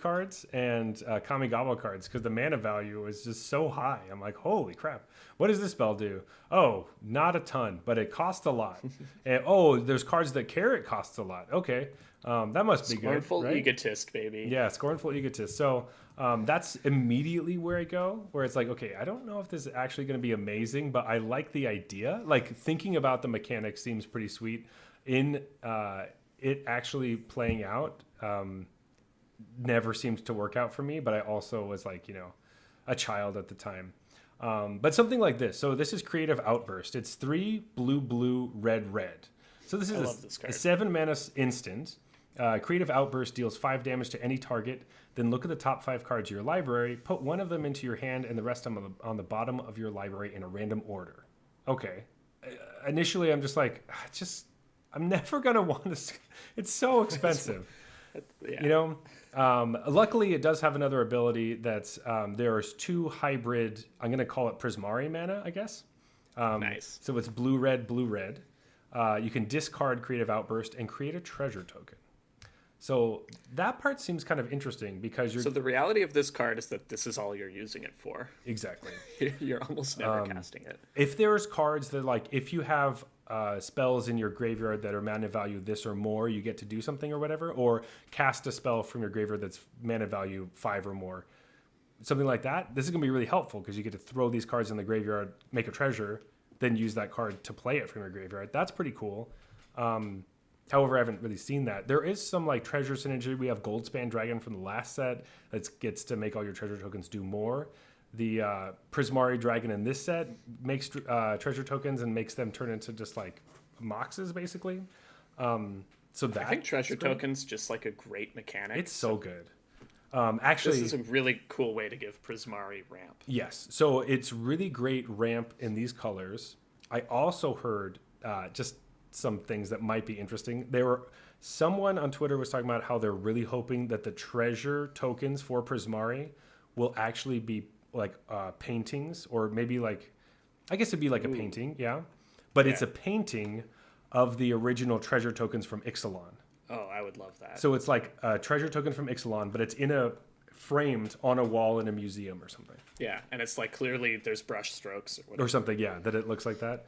cards and Kamigawa cards because the mana value is just so high. I'm like, holy crap. What does this spell do? Oh, not a ton, but it costs a lot. And there's cards that care it costs a lot. Okay. That must be good. Scornful right? Egotist, baby. Yeah, Scornful Egotist. So that's immediately where I go, where it's like, okay, I don't know if this is actually going to be amazing, but I like the idea. Like thinking about the mechanics seems pretty sweet. In it actually playing out never seemed to work out for me, but I also was like, a child at the time. But something like this. So this is Creative Outburst. It's 3 blue, blue, red, red. So this is a 7 mana instant. Creative Outburst deals 5 damage to any target. Then look at the top 5 cards of your library. Put one of them into your hand and the rest on the bottom of your library in a random order. Okay. Initially, I'm just like, I'm never going to want to. It's so expensive. Yeah. Luckily, it does have another ability that's there's 2 hybrid. I'm going to call it Prismari mana, I guess. Nice. So it's blue, red, blue, red. You can discard Creative Outburst and create a treasure token. So that part seems kind of interesting because So the reality of this card is that this is all you're using it for. Exactly. You're almost never casting it. If there's cards that if you have spells in your graveyard that are mana value this or more, you get to do something or whatever, or cast a spell from your graveyard that's mana value 5 or more, something like that. This is going to be really helpful because you get to throw these cards in the graveyard, make a treasure, then use that card to play it from your graveyard. That's pretty cool. However, I haven't really seen that. There is some treasure synergy. We have Goldspan Dragon from the last set that gets to make all your treasure tokens do more. The Prismari Dragon in this set makes treasure tokens and makes them turn into just moxes, basically. So that I think treasure tokens just a great mechanic. It's so good. Actually, this is a really cool way to give Prismari ramp. Yes. So it's really great ramp in these colors. I also heard just some things that might be interesting. Someone on Twitter was talking about how they're really hoping that the treasure tokens for Prismari will actually be paintings, or maybe I guess it'd be a painting, yeah. But it's a painting of the original treasure tokens from Ixalan. Oh, I would love that. So it's like a treasure token from Ixalan, but it's framed on a wall in a museum or something. Yeah, and it's clearly there's brush strokes or whatever. Or something, yeah, that it looks like that.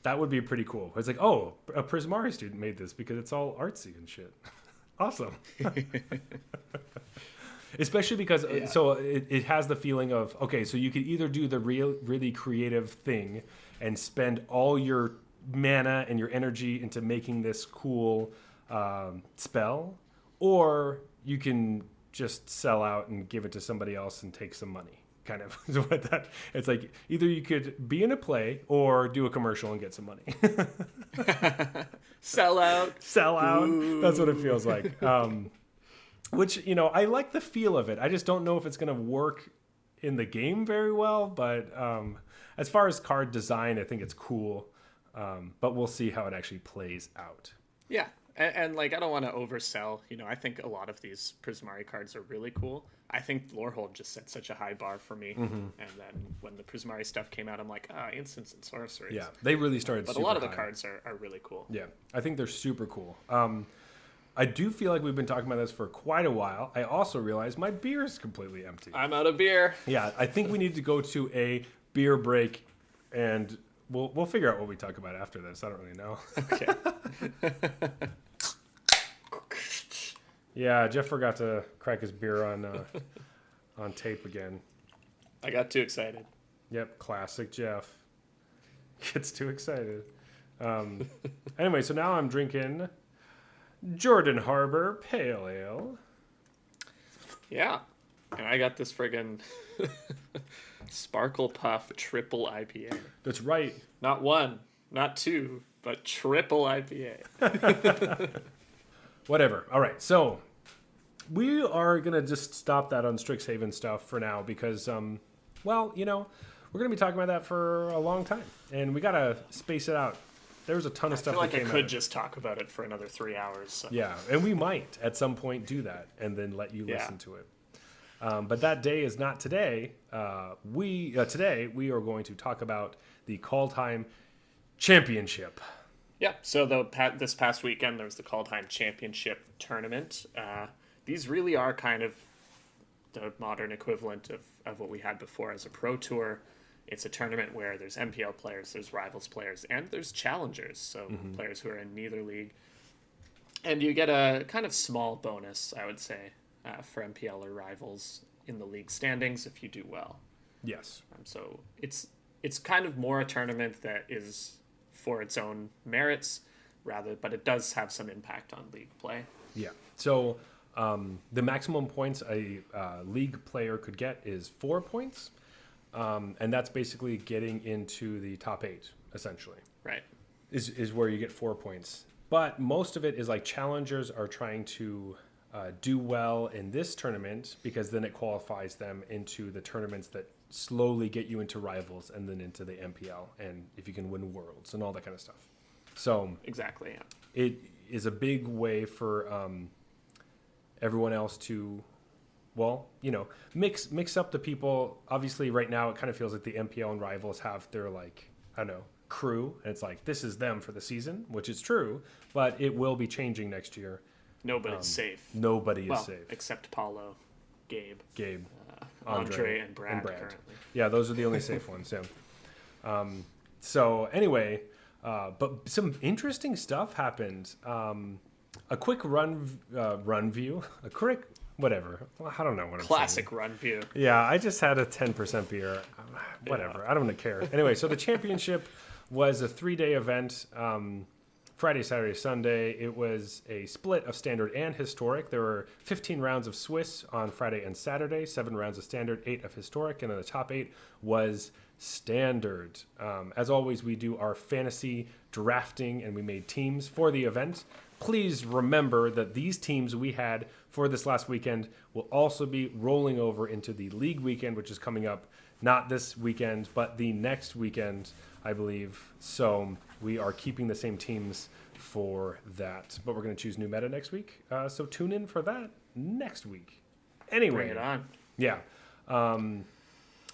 That would be pretty cool. It's like, oh, a Prismari student made this because it's all artsy and shit. Awesome. Especially because it has the feeling of, okay, so you could either do the really creative thing and spend all your mana and your energy into making this cool spell, or you can just sell out and give it to somebody else and take some money. Kind of what that. It's like either you could be in a play or do a commercial and get some money. Sell out. Ooh. That's what it feels like. Which I like the feel of it. I just don't know if it's going to work in the game very well. But as far as card design, I think it's cool. But we'll see how it actually plays out. Yeah. And I don't want to oversell. I think a lot of these Prismari cards are really cool. I think Lorehold just set such a high bar for me. Mm-hmm. And then when the Prismari stuff came out, I'm like, instants and sorceries. Yeah, they really started. But a lot of the cards are really cool. Yeah, I think they're super cool. I do feel like we've been talking about this for quite a while. I also realize my beer is completely empty. I'm out of beer. Yeah, I think we need to go to a beer break, and we'll figure out what we talk about after this. I don't really know. Okay. Yeah, Jeff forgot to crack his beer on tape again. I got too excited. Yep, classic Jeff. Gets too excited. Anyway, so now I'm drinking Jordan Harbor Pale Ale. Yeah, and I got this friggin' Sparkle Puff Triple IPA. That's right. Not one, not two, but triple IPA. Whatever. All right, so we are going to just stop that on Strixhaven stuff for now because, we're going to be talking about that for a long time, and we got to space it out. There's a ton of stuff that came out. I could just talk about it for another 3 hours. So. Yeah, and we might at some point do that and then let you listen to it. But that day is not today. Today we are going to talk about the Kaldheim Championship. Yeah, so this past weekend there was the Kaldheim Championship tournament. These really are kind of the modern equivalent of what we had before as a pro tour. It's a tournament where there's MPL players, there's rivals players, and there's challengers, so players who are in neither league. And you get a kind of small bonus, I would say, for MPL or rivals in the league standings if you do well. Yes. So it's kind of more a tournament that is for its own merits, but it does have some impact on league play. Yeah. So the maximum points a league player could get is 4 points, and that's basically getting into the top 8, essentially. Right. Is where you get 4 points. But most of it is like challengers are trying to do well in this tournament because then it qualifies them into the tournaments that slowly get you into rivals and then into the MPL, and if you can win worlds and all that kind of stuff. So exactly, yeah. It is a big way for everyone else to, well, mix up the people. Obviously, right now it kind of feels like the MPL and rivals have their, like, I don't know, crew, and it's like this is them for the season, which is true, but it will be changing next year. Nobody's safe. Nobody is safe except Paulo, Gabe, Andre, and Brad currently. Yeah, those are the only safe ones. Yeah. So anyway, but some interesting stuff happened. A quick run view, a quick whatever. Well, I don't know what classic run view. Yeah, I just had a 10% beer. Whatever, yeah. I don't care. Anyway, so the championship was a 3-day event. Friday, Saturday, Sunday. It was a split of standard and historic. There were 15 rounds of Swiss on Friday and Saturday, 7 rounds of standard, 8 of historic, and then the top 8 was standard. As always, we do our fantasy drafting, and we made teams for the event. Please remember that these teams we had for this last weekend will also be rolling over into the league weekend, which is coming up not this weekend, but the next weekend, I believe. So we are keeping the same teams for that, but we're going to choose new meta next week. So tune in for that next week. Anyway, bring it on. Yeah.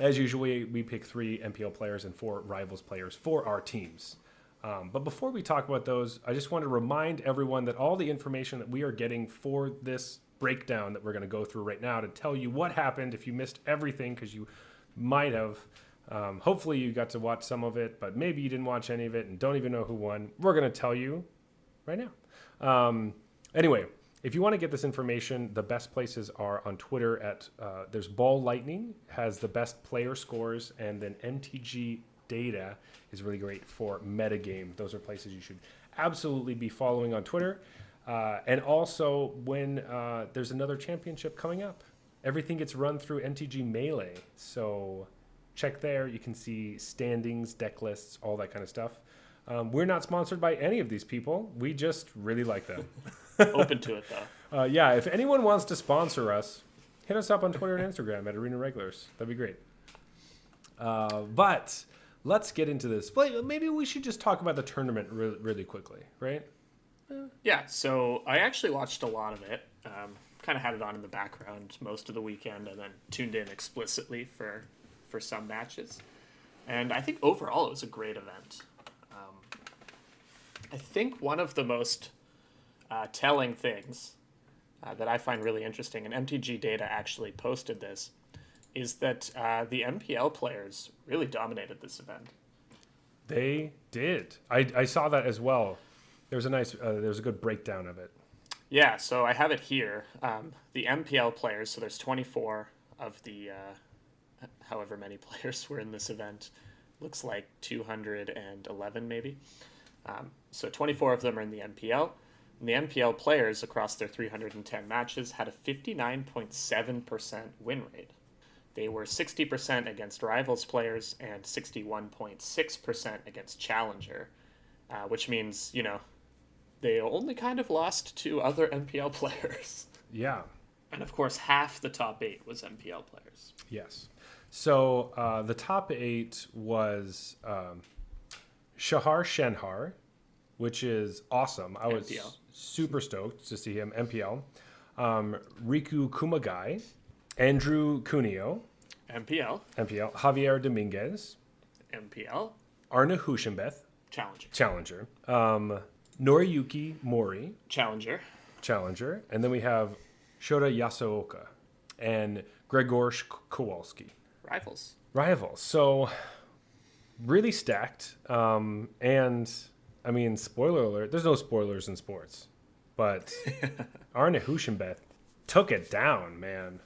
As usual, we pick 3 MPL players and 4 rivals players for our teams. But before we talk about those, I just want to remind everyone that all the information that we are getting for this breakdown that we're going to go through right now to tell you what happened if you missed everything, because you might have. Hopefully you got to watch some of it, but maybe you didn't watch any of it and don't even know who won. We're going to tell you right now. Anyway, if you want to get this information, the best places are on Twitter at there's Ball Lightning has the best player scores, and then MTG Data is really great for metagame. Those are places you should absolutely be following on Twitter. And also when there's another championship coming up, everything gets run through MTG Melee. So check there. You can see standings, deck lists, all that kind of stuff. We're not sponsored by any of these people. We just really like them. Open to it, though. Yeah, if anyone wants to sponsor us, hit us up on Twitter and Instagram at Arena Regulars. That'd be great. But let's get into this. Maybe we should just talk about the tournament really quickly, right? Yeah, so I actually watched a lot of it. Kind of had it on in the background most of the weekend, and then tuned in explicitly for some matches. And I think overall it was a great event. I think one of the most telling things that I find really interesting, and MTG Data actually posted this, is that the MPL players really dominated this event. They did. I saw that as well. There's a good breakdown of it. Yeah, so I have it here. The MPL players, so there's 24 of the however many players were in this event. Looks like 211 maybe. So 24 of them are in the MPL. And the MPL players across their 310 matches had a 59.7% win rate. They were 60% against rivals players and 61.6% against challenger, which means, they only kind of lost to other MPL players. Yeah. And of course, half the top 8 was MPL players. Yes. So the top 8 was Shahar Shenhar, which is awesome. I was super stoked to see him. MPL. Riku Kumagai, Andrew Cuneo. MPL. Javier Dominguez. MPL. Arna Huschenbeth. Challenger. Noriyuki Mori. Challenger. And then we have Shota Yasuoka and Gregor Kowalski. Rivals. So really stacked. And I mean, spoiler alert, there's no spoilers in sports. But Arne Huschenbeth took it down, man.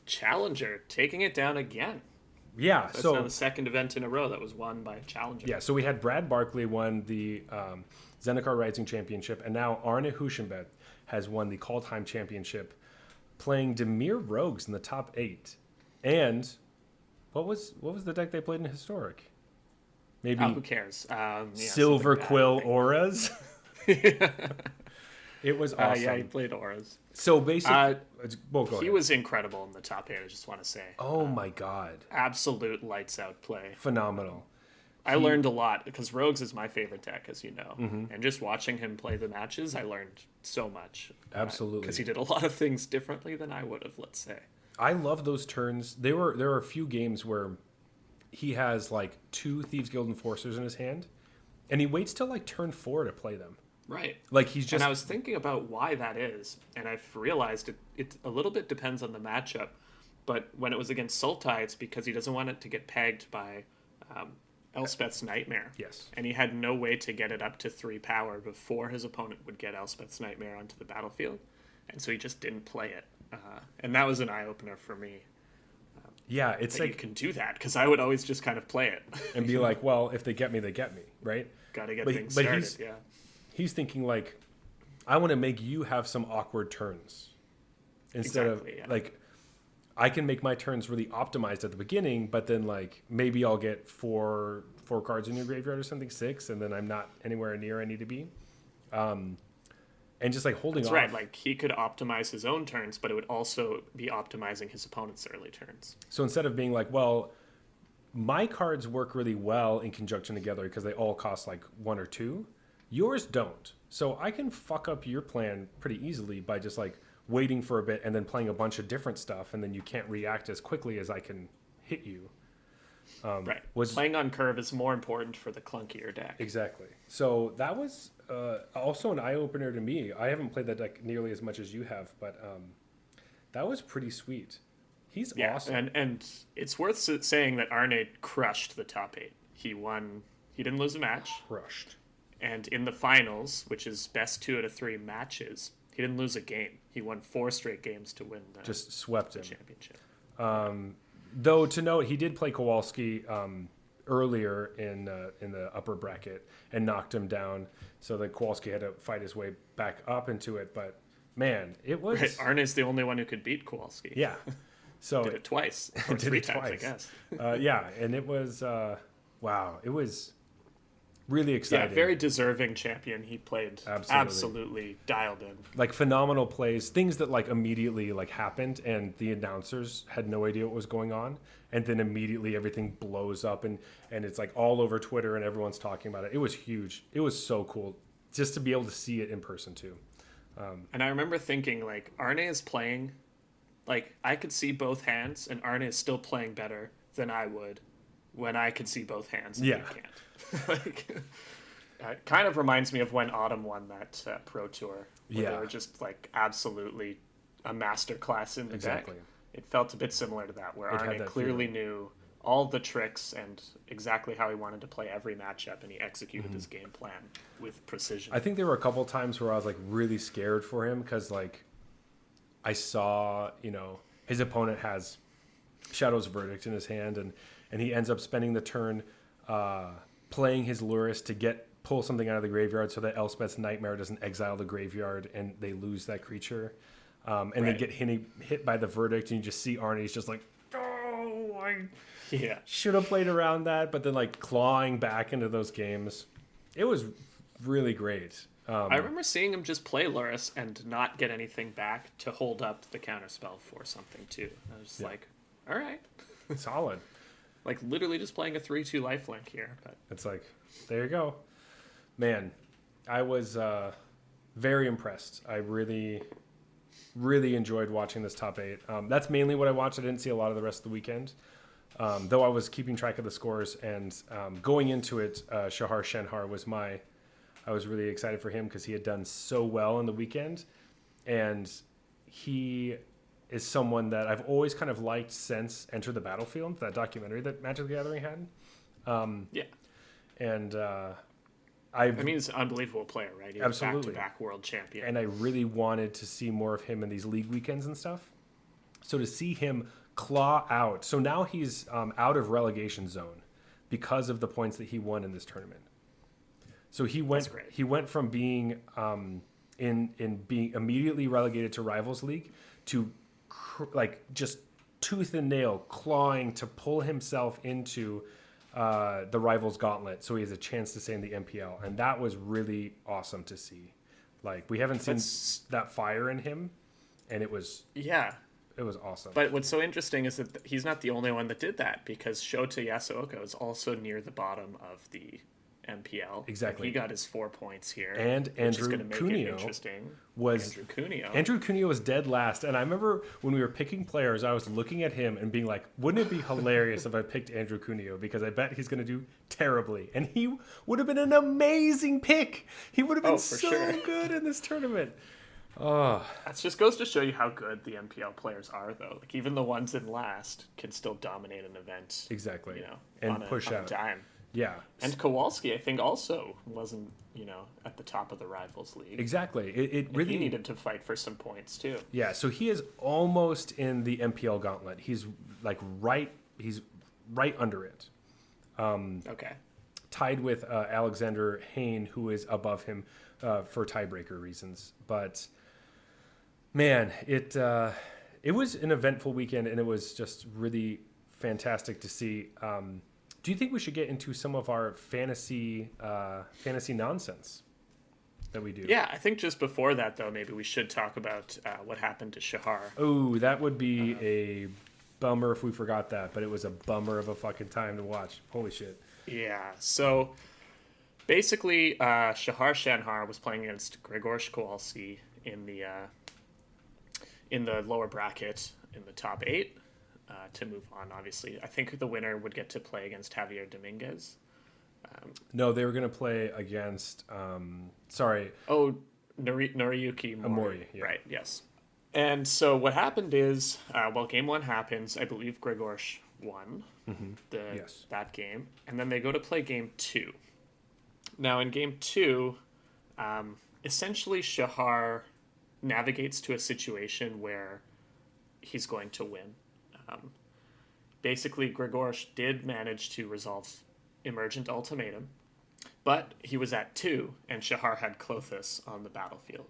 Challenger taking it down again. Yeah, That's so now the second event in a row that was won by a Challenger. Yeah, so we had Brad Barkley won the Zendikar Rising Championship, and now Arne Huschenbeth has won the Kaldheim Championship, playing Demir Rogues in the top 8. And what was the deck they played in Historic? Maybe who cares? Silver Quill Auras. It was awesome. Yeah, he played Auras. So basically, he was incredible in the top 8. I just want to say. Oh my god! Absolute lights out play. Phenomenal. I learned a lot because Rogues is my favorite deck, as you know, and just watching him play the matches, I learned so much. Absolutely, because he did a lot of things differently than I would have. Let's say. I love those turns. There are a few games where he has like 2 Thieves Guild Enforcers in his hand, and he waits till like turn 4 to play them. Right. Like he's just. And I was thinking about why that is, and I've realized it a little bit depends on the matchup. But when it was against Sultai, it's because he doesn't want it to get pegged by Elspeth's Nightmare. Yes. And he had no way to get it up to 3 power before his opponent would get Elspeth's Nightmare onto the battlefield, and so he just didn't play it. And that was an eye opener for me. Yeah, it's like you can do that because I would always just kind of play it and be like, well, if they get me, they get me, right? Got to get things started. He's thinking like, I want to make you have some awkward turns instead of like, I can make my turns really optimized at the beginning, but then like maybe I'll get four cards in your graveyard or something, 6, and then I'm not anywhere near I need to be. And just like holding off. Right, like he could optimize his own turns, but it would also be optimizing his opponent's early turns. So instead of being like, well, my cards work really well in conjunction together because they all cost like 1 or 2. Yours don't. So I can fuck up your plan pretty easily by just like waiting for a bit and then playing a bunch of different stuff, and then you can't react as quickly as I can hit you. Right. Playing on curve is more important for the clunkier deck. Exactly. So that was also an eye-opener to me. I haven't played that deck nearly as much as you have, but that was pretty sweet. He's awesome. And it's worth saying that Arne crushed the top 8. He won. He didn't lose a match. Crushed. And in the finals, which is best 2 out of 3 matches, he didn't lose a game. He won 4 straight games to win the just swept the him. Championship. Though to note, he did play Kowalski earlier in the upper bracket and knocked him down. So that Kowalski had to fight his way back up into it. But man, it was right. Arne's the only one who could beat Kowalski. Yeah, so did it twice or 3 times, I guess. Yeah, and it was wow. It was really exciting. Yeah, very deserving champion. He played absolutely dialed in. Like phenomenal plays, things that like immediately like happened, and the announcers had no idea what was going on, and then immediately everything blows up, and it's like all over Twitter, and everyone's talking about it. It was huge. It was so cool just to be able to see it in person too. And I remember thinking like Arne is playing, like I could see both hands, and Arne is still playing better than I would when I could see both hands. And yeah. You can't. Like, it kind of reminds me of when Autumn won that Pro Tour. Where they were just like absolutely a master class in the deck. It felt a bit similar to that, where Arne clearly knew all the tricks and exactly how he wanted to play every matchup, and he executed his game plan with precision. I think there were a couple times where I was like really scared for him because like I saw, his opponent has Shadow's Verdict in his hand, and he ends up spending the turn playing his Lurrus to pull something out of the graveyard so that Elspeth's Nightmare doesn't exile the graveyard and they lose that creature. And they get hit by the Verdict, and you just see Arnie's just like, oh, I should have played around that, but then like clawing back into those games. It was really great. I remember seeing him just play Lurrus and not get anything back to hold up the counterspell for something too. I was like, all right. Solid. Like literally just playing a 3/2 lifelink here. But it's like, there you go. Man, I was very impressed. I really, really enjoyed watching this top 8. That's mainly what I watched. I didn't see a lot of the rest of the weekend. Though I was keeping track of the scores and going into it, Shahar Shenhar was I was really excited for him because he had done so well in the weekend. And he is someone that I've always kind of liked since Enter the Battlefield, that documentary that Magic the Gathering had. Yeah. And I mean, he's an unbelievable player, right? He's absolutely back-to-back world champion. And I really wanted to see more of him in these league weekends and stuff. So to see him claw out. So now he's out of relegation zone because of the points that he won in this tournament. So he went from being in being immediately relegated to Rivals League to just tooth and nail clawing to pull himself into the Rivals Gauntlet, so he has a chance to stay in the MPL, and that was really awesome to see. Like, we haven't seen that fire in him, and it was awesome. But what's so interesting is that he's not the only one that did that, because Shota Yasuoka is also near the bottom of the MPL. Exactly. He got his 4 points here. And Andrew Cuneo Andrew Cuneo was dead last. And I remember when we were picking players, I was looking at him and being like, wouldn't it be hilarious if I picked Andrew Cuneo? Because I bet he's going to do terribly. And he would have been an amazing pick. He would have been good in this tournament. Oh. That just goes to show you how good the MPL players are, though. Like, even the ones in last can still dominate an event. Exactly. And push out. Time. Yeah. And Kowalski, I think, also wasn't, at the top of the Rivals League. Exactly. It really... He needed to fight for some points, too. Yeah, so he is almost in the MPL gauntlet. He's, right under it. Okay. Tied with Alexander Hayne, who is above him for tiebreaker reasons. But, man, it was an eventful weekend, and it was just really fantastic to see... do you think we should get into some of our fantasy nonsense that we do? Yeah, I think just before that, though, maybe we should talk about what happened to Shahar. Oh, that would be a bummer if we forgot that, but it was a bummer of a fucking time to watch. Holy shit. Yeah, so basically, Shahar Shenhar was playing against Gregor Kowalski in the lower bracket in the top 8. To move on, obviously. I think the winner would get to play against Javier Dominguez. No, they were going to play against... Noriyuki Mori. Yeah. Right, yes. And so what happened is, game 1 happens, I believe Gregorsh won that game. And then they go to play game 2. Now, in game 2, essentially Shahar navigates to a situation where he's going to win. Basically, Gregorsh did manage to resolve Emergent Ultimatum, but he was at 2, and Shahar had Klothys on the battlefield.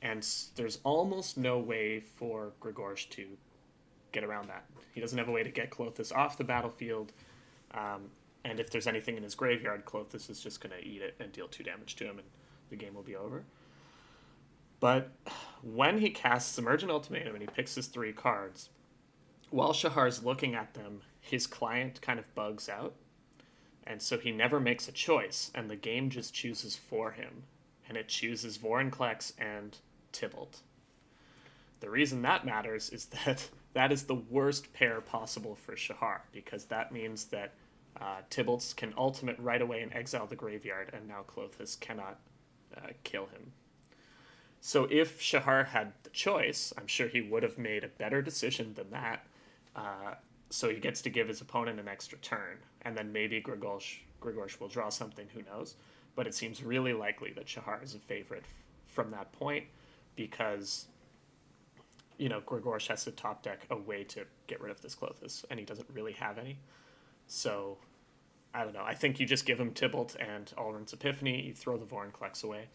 And there's almost no way for Gregorsh to get around that. He doesn't have a way to get Klothys off the battlefield, and if there's anything in his graveyard, Klothys is just going to eat it and deal 2 damage to him, and the game will be over. But when he casts Emergent Ultimatum and he picks his 3 cards... While Shahar's looking at them, his client kind of bugs out, and so he never makes a choice, and the game just chooses for him, and it chooses Vorinclex and Tybalt. The reason that matters is that is the worst pair possible for Shahar, because that means that Tybalt can ultimate right away and exile the graveyard, and now Klothys cannot kill him. So if Shahar had the choice, I'm sure he would have made a better decision than that. So he gets to give his opponent an extra turn, and then maybe Gregorsh will draw something, who knows. But it seems really likely that Shahar is a favorite from that point, because, Gregorsh has to top deck a way to get rid of this Klothys, and he doesn't really have any. So, I don't know. I think you just give him Tybalt and Alrund's Epiphany, you throw the Vorinclex away.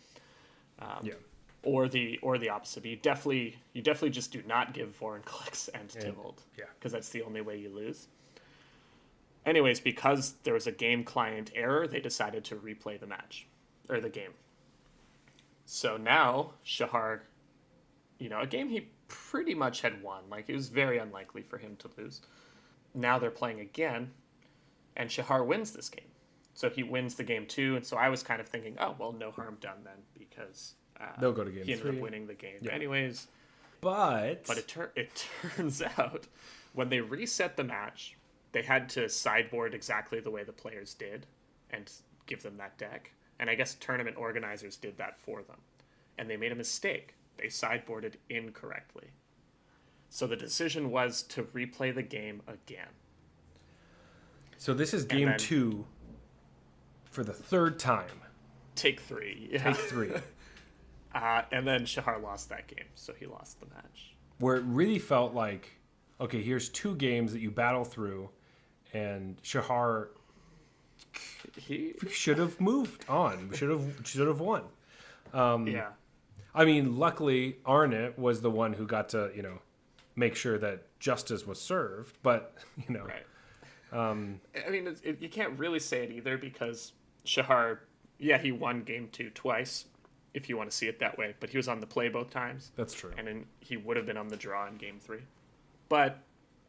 Or the opposite. But you definitely just do not give Vorinclex and Tybalt. Yeah. Because that's the only way you lose. Anyways, because there was a game client error, they decided to replay the match. Or the game. So now, Shahar, a game he pretty much had won. Like, it was very unlikely for him to lose. Now they're playing again, and Shahar wins this game. So he wins the game 2, and so I was kind of thinking, oh, well, no harm done then, because... they'll go to game 3. He ended up winning the game. Yeah. Anyways. But it turns out, when they reset the match, they had to sideboard exactly the way the players did and give them that deck. And I guess tournament organizers did that for them. And they made a mistake. They sideboarded incorrectly. So the decision was to replay the game again. So this is game 2 for the third time. Take 3. Yeah. Take 3. And then Shahar lost that game, so he lost the match. Where it really felt like, okay, here's 2 games that you battle through, and Shahar he should have moved on. Should have won. Yeah. I mean, luckily Arne was the one who got to, make sure that justice was served. But right. I mean, you can't really say it either because Shahar, he won game 2 twice, if you want to see it that way. But he was on the play both times. That's true. And then he would have been on the draw in game 3. But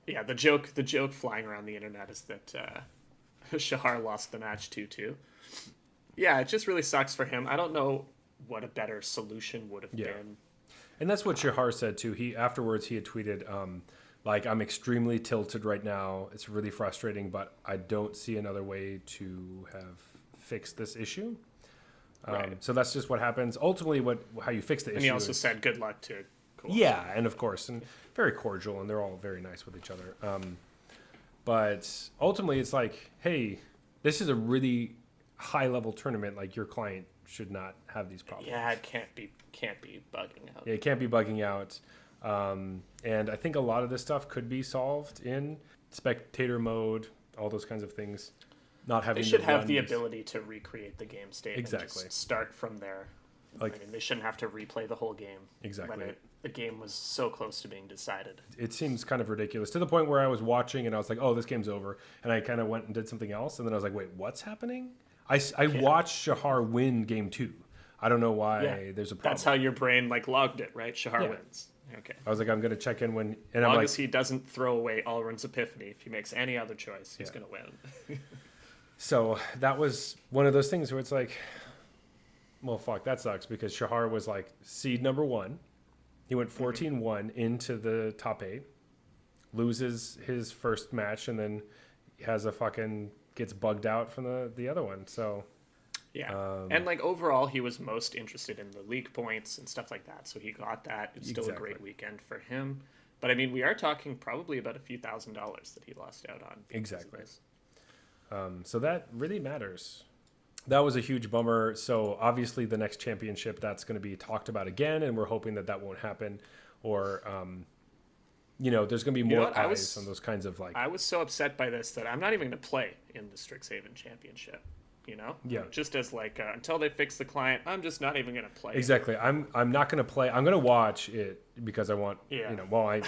yeah, the joke flying around the internet is that Shahar lost the match 2-2. Yeah, it just really sucks for him. I don't know what a better solution would have been. And that's what Shahar said too. Afterwards he had tweeted, I'm extremely tilted right now. It's really frustrating, but I don't see another way to have fixed this issue. Right. So that's just what happens. Ultimately, how you fix the issue. And he also said good luck to Kawhi. Yeah, and of course, and very cordial, and they're all very nice with each other. But ultimately, it's like, hey, this is a really high-level tournament. Like, your client should not have these problems. Yeah, it can't be bugging out. Yeah, it can't be bugging out. And I think a lot of this stuff could be solved in spectator mode, all those kinds of things. Not having they should have the ability to recreate the game state. Exactly. And just start from there. I mean, they shouldn't have to replay the whole game. Exactly. When the game was so close to being decided. It seems kind of ridiculous to the point where I was watching and I was like, oh, this game's over. And I kind of went and did something else. And then I was like, wait, what's happening? I watched Shahar win game 2. I don't know why there's a problem. That's how your brain logged it, right? Shahar wins. Okay. I was like, I'm going to check in when... And as long I'm as he doesn't throw away Alrund's Epiphany, if he makes any other choice, he's going to win. So that was one of those things where it's like, well, fuck, that sucks because Shahar was seed number 1. He went 14-1 into the top 8, loses his first match, and then has gets bugged out from the other one. So yeah, and overall, he was most interested in the league points and stuff like that. So he got that. It's still a great weekend for him. But I mean, we are talking probably about a few $1,000s that he lost out on. Exactly. So that really matters. That was a huge bummer. So obviously the next championship, that's going to be talked about again, and we're hoping that won't happen. Or, there's going to be more eyes on those kinds of I was so upset by this that I'm not even going to play in the Strixhaven Championship. Yeah. Just as until they fix the client, I'm just not even going to play. Exactly. I'm not going to play. I'm going to watch it because I want. I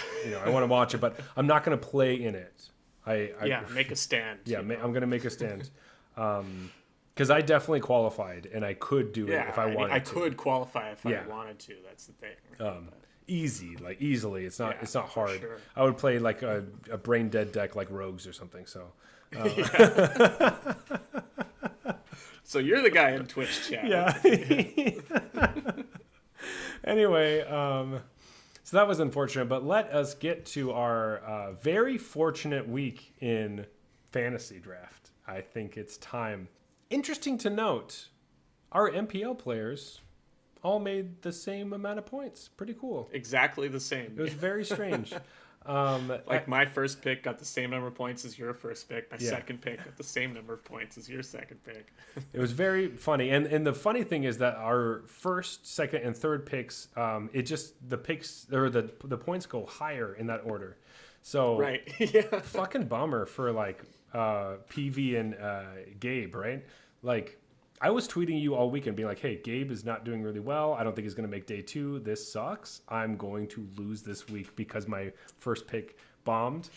want to watch it, but I'm not going to play in it. Make a stand. Yeah, I'm going to make a stand. Because I definitely qualified, and I could do it if I wanted to. I could qualify if I wanted to. That's the thing. Easily. It's not hard. Sure. I would play a brain dead deck like Rogues or something. So. So you're the guy in Twitch chat. Yeah. Anyway, so that was unfortunate, but let us get to our very fortunate week in fantasy draft. I think it's time. Interesting to note, our MPL players all made the same amount of points. Pretty cool. Exactly the same. It was very strange. My first pick got the same number of points as your first pick. My second pick got the same number of points as your second pick. It was very funny. And the funny thing is that our first, second, and third picks, the picks or the points go higher in that order. So right. Yeah. Fucking bummer for PV and Gabe, right? I was tweeting you all weekend being like, hey, Gabe is not doing really well. I don't think he's going to make day 2. This sucks. I'm going to lose this week because my first pick bombed.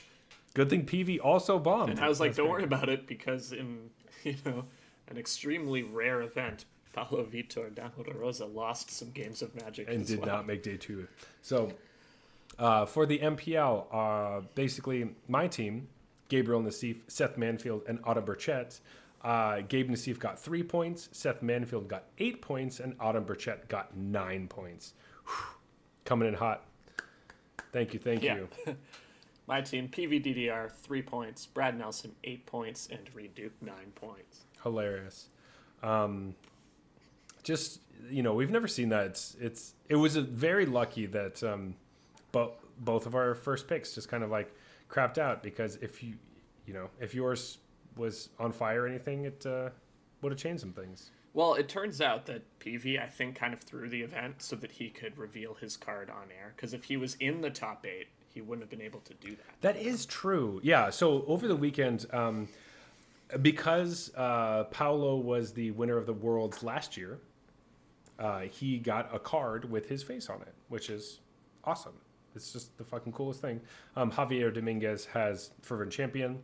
Good thing PV also bombed. And I was like, don't worry about it because in, an extremely rare event, Paulo Vitor Damo Rosa lost some games of Magic and did not make day 2. So for the MPL, basically my team, Gabriel Nassif, Seth Manfield, and Autumn Burchett, Gabe Nassif got 3 points, Seth Manfield got 8 points, and Autumn Burchett got 9 points. Whew. Coming in hot. Thank you. My team, PVDDR, 3 points. Brad Nelson, 8 points. And Reed Duke, 9 points. Hilarious. Just, we've never seen that. It was very lucky that both of our first picks just kind of like crapped out, because if if yours was on fire or anything, it would have changed some things. Well, it turns out that PV, I think, kind of threw the event so that he could reveal his card on air. Because if he was in the top 8, he wouldn't have been able to do that. That is true. Yeah. So over the weekend, because Paolo was the winner of the Worlds last year, he got a card with his face on it, which is awesome. It's just the fucking coolest thing. Javier Dominguez has Fervent Champion.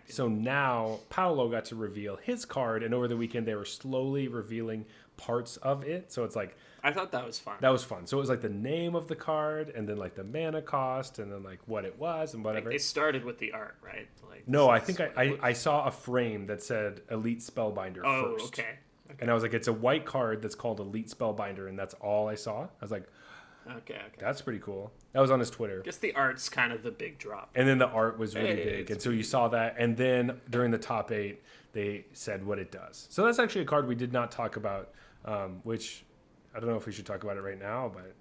So now Paolo got to reveal his card, and over the weekend they were slowly revealing parts of it. So it's like, I thought that was fun. That was fun. So it was like the name of the card, and then like the mana cost, and then like what it was and whatever. They started with the art, right? No, I think I saw a frame that said Elite Spellbinder first. Oh, okay. And I was like, it's a white card that's called Elite Spellbinder, and that's all I saw. I was like, okay. That's pretty cool. That was on his Twitter. I guess the art's kind of the big drop. And then the art was really big. And so you saw that. And then during the top 8, they said what it does. So that's actually a card we did not talk about, which I don't know if we should talk about it right now, but...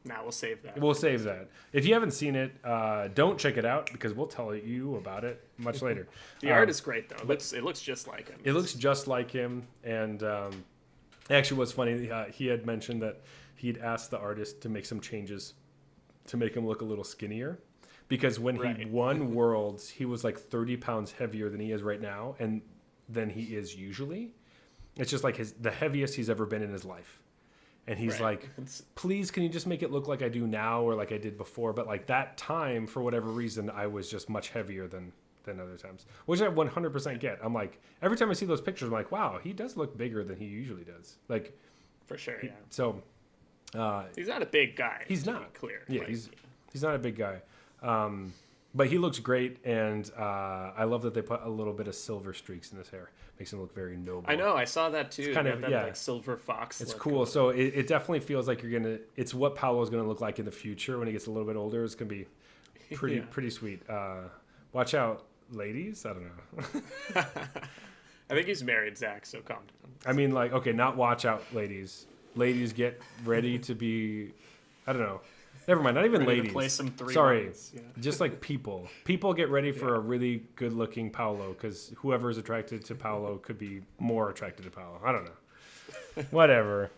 Nah, we'll save that. We'll save that. If you haven't seen it, don't check it out, because we'll tell you about it much later. The art is great, though. It looks just like him. It looks just like him. And actually, what's funny, he had mentioned that he'd asked the artist to make some changes to make him look a little skinnier, because when he won Worlds, he was like 30 pounds heavier than he is right now, and than he is usually. It's just like the heaviest he's ever been in his life. And he's like, please, can you just make it look like I do now, or like I did before? But like that time, for whatever reason, I was just much heavier than other times, which I 100% get. I'm like, every time I see those pictures, I'm like, wow, he does look bigger than he usually does. Like, for sure, yeah. So... he's not a big guy. He's not clear. Yeah, he's not a big guy, but he looks great, and I love that they put a little bit of silver streaks in his hair. Makes him look very noble. I know, I saw that too. It's kind of that, like silver fox. It's cool. So it definitely feels like it's what Paolo's gonna look like in the future when he gets a little bit older. It's gonna be pretty sweet. Watch out, ladies. I don't know. I think he's married, Zach. So calm down. I mean, like, okay, not watch out, ladies. Ladies, get ready to be, I don't know. Never mind, not even ready ladies. To play some 3 Sorry, lines, yeah. Just like people. People get ready for a really good-looking Paolo, because whoever is attracted to Paolo could be more attracted to Paolo. I don't know. Whatever.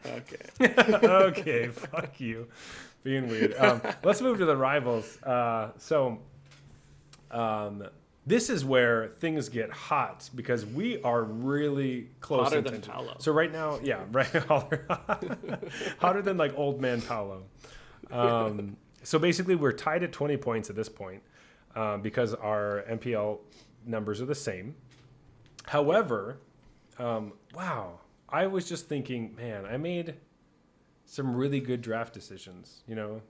Okay. Okay, fuck you. Being weird. Let's move to the rivals. This is where things get hot, because we are really close. Hotter than Paolo. So right now, yeah, right, hotter than like old man Paolo. So basically, we're tied at 20 points at this point, because our MPL numbers are the same. However, wow, I was just thinking, man, I made some really good draft decisions. I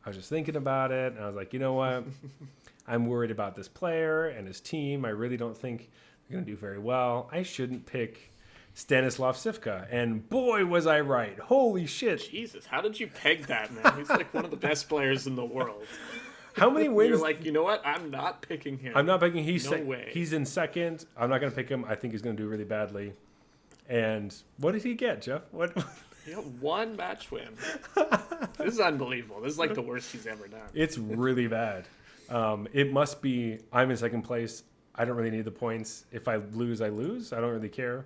was just thinking about it, and I was like, you know what? I'm worried about this player and his team. I really don't think they're going to do very well. I shouldn't pick Stanislav Sivka. And boy, was I right. Holy shit. Jesus, how did you peg that, man? He's like one of the best players in the world. How many wins? You're like, you know what? I'm not picking him. I'm not picking him. No way. He's in second. I'm not going to pick him. I think he's going to do really badly. And what did he get, Jeff? What? He got 1 match win. This is unbelievable. This is like the worst he's ever done. It's really bad. It must be, I'm in second place. I don't really need the points. If I lose, I lose. I don't really care.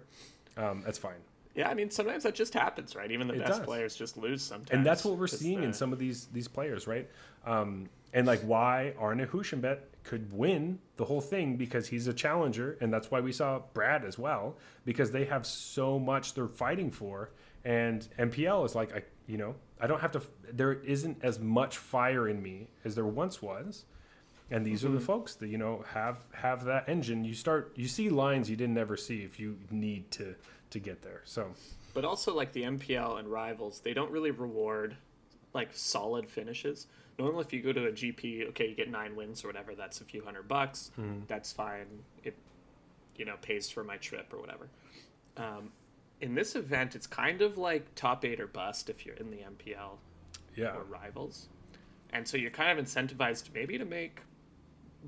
That's fine. Yeah, I mean, sometimes that just happens, right? Even the best players just lose sometimes. And that's what we're seeing in some of these players, right? And like why Arne Huschenbett could win the whole thing, because he's a challenger, and that's why we saw Brad as well, because they have so much they're fighting for. And MPL is like, I don't have to, there isn't as much fire in me as there once was. And these are the folks that, have that engine. You see lines you didn't ever see if you need to get there. So, but also like the MPL and rivals, they don't really reward like solid finishes. Normally, if you go to a GP, okay, you get 9 wins or whatever. That's a few $100. That's fine. It, pays for my trip or whatever. In this event, it's kind of like top 8 or bust if you're in the MPL or rivals. And so you're kind of incentivized maybe to make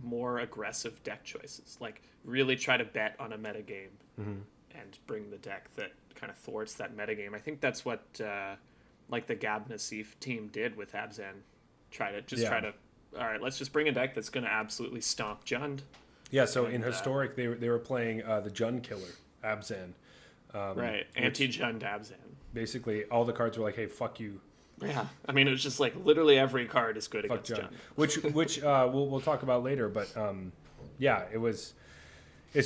more aggressive deck choices, like really try to bet on a metagame and bring the deck that kind of thwarts that metagame. I think that's what like the Gab Nassif team did with Abzan. Try to, all right, let's just bring a deck that's going to absolutely stomp Jund. Yeah, so in Historic, they were playing the Jund Killer, Abzan. Right, anti-Jund Abzan. Basically, all the cards were like, hey, fuck you. Yeah, I mean, it was just like literally every card is good against Jund. Which we'll talk about later, but yeah, it's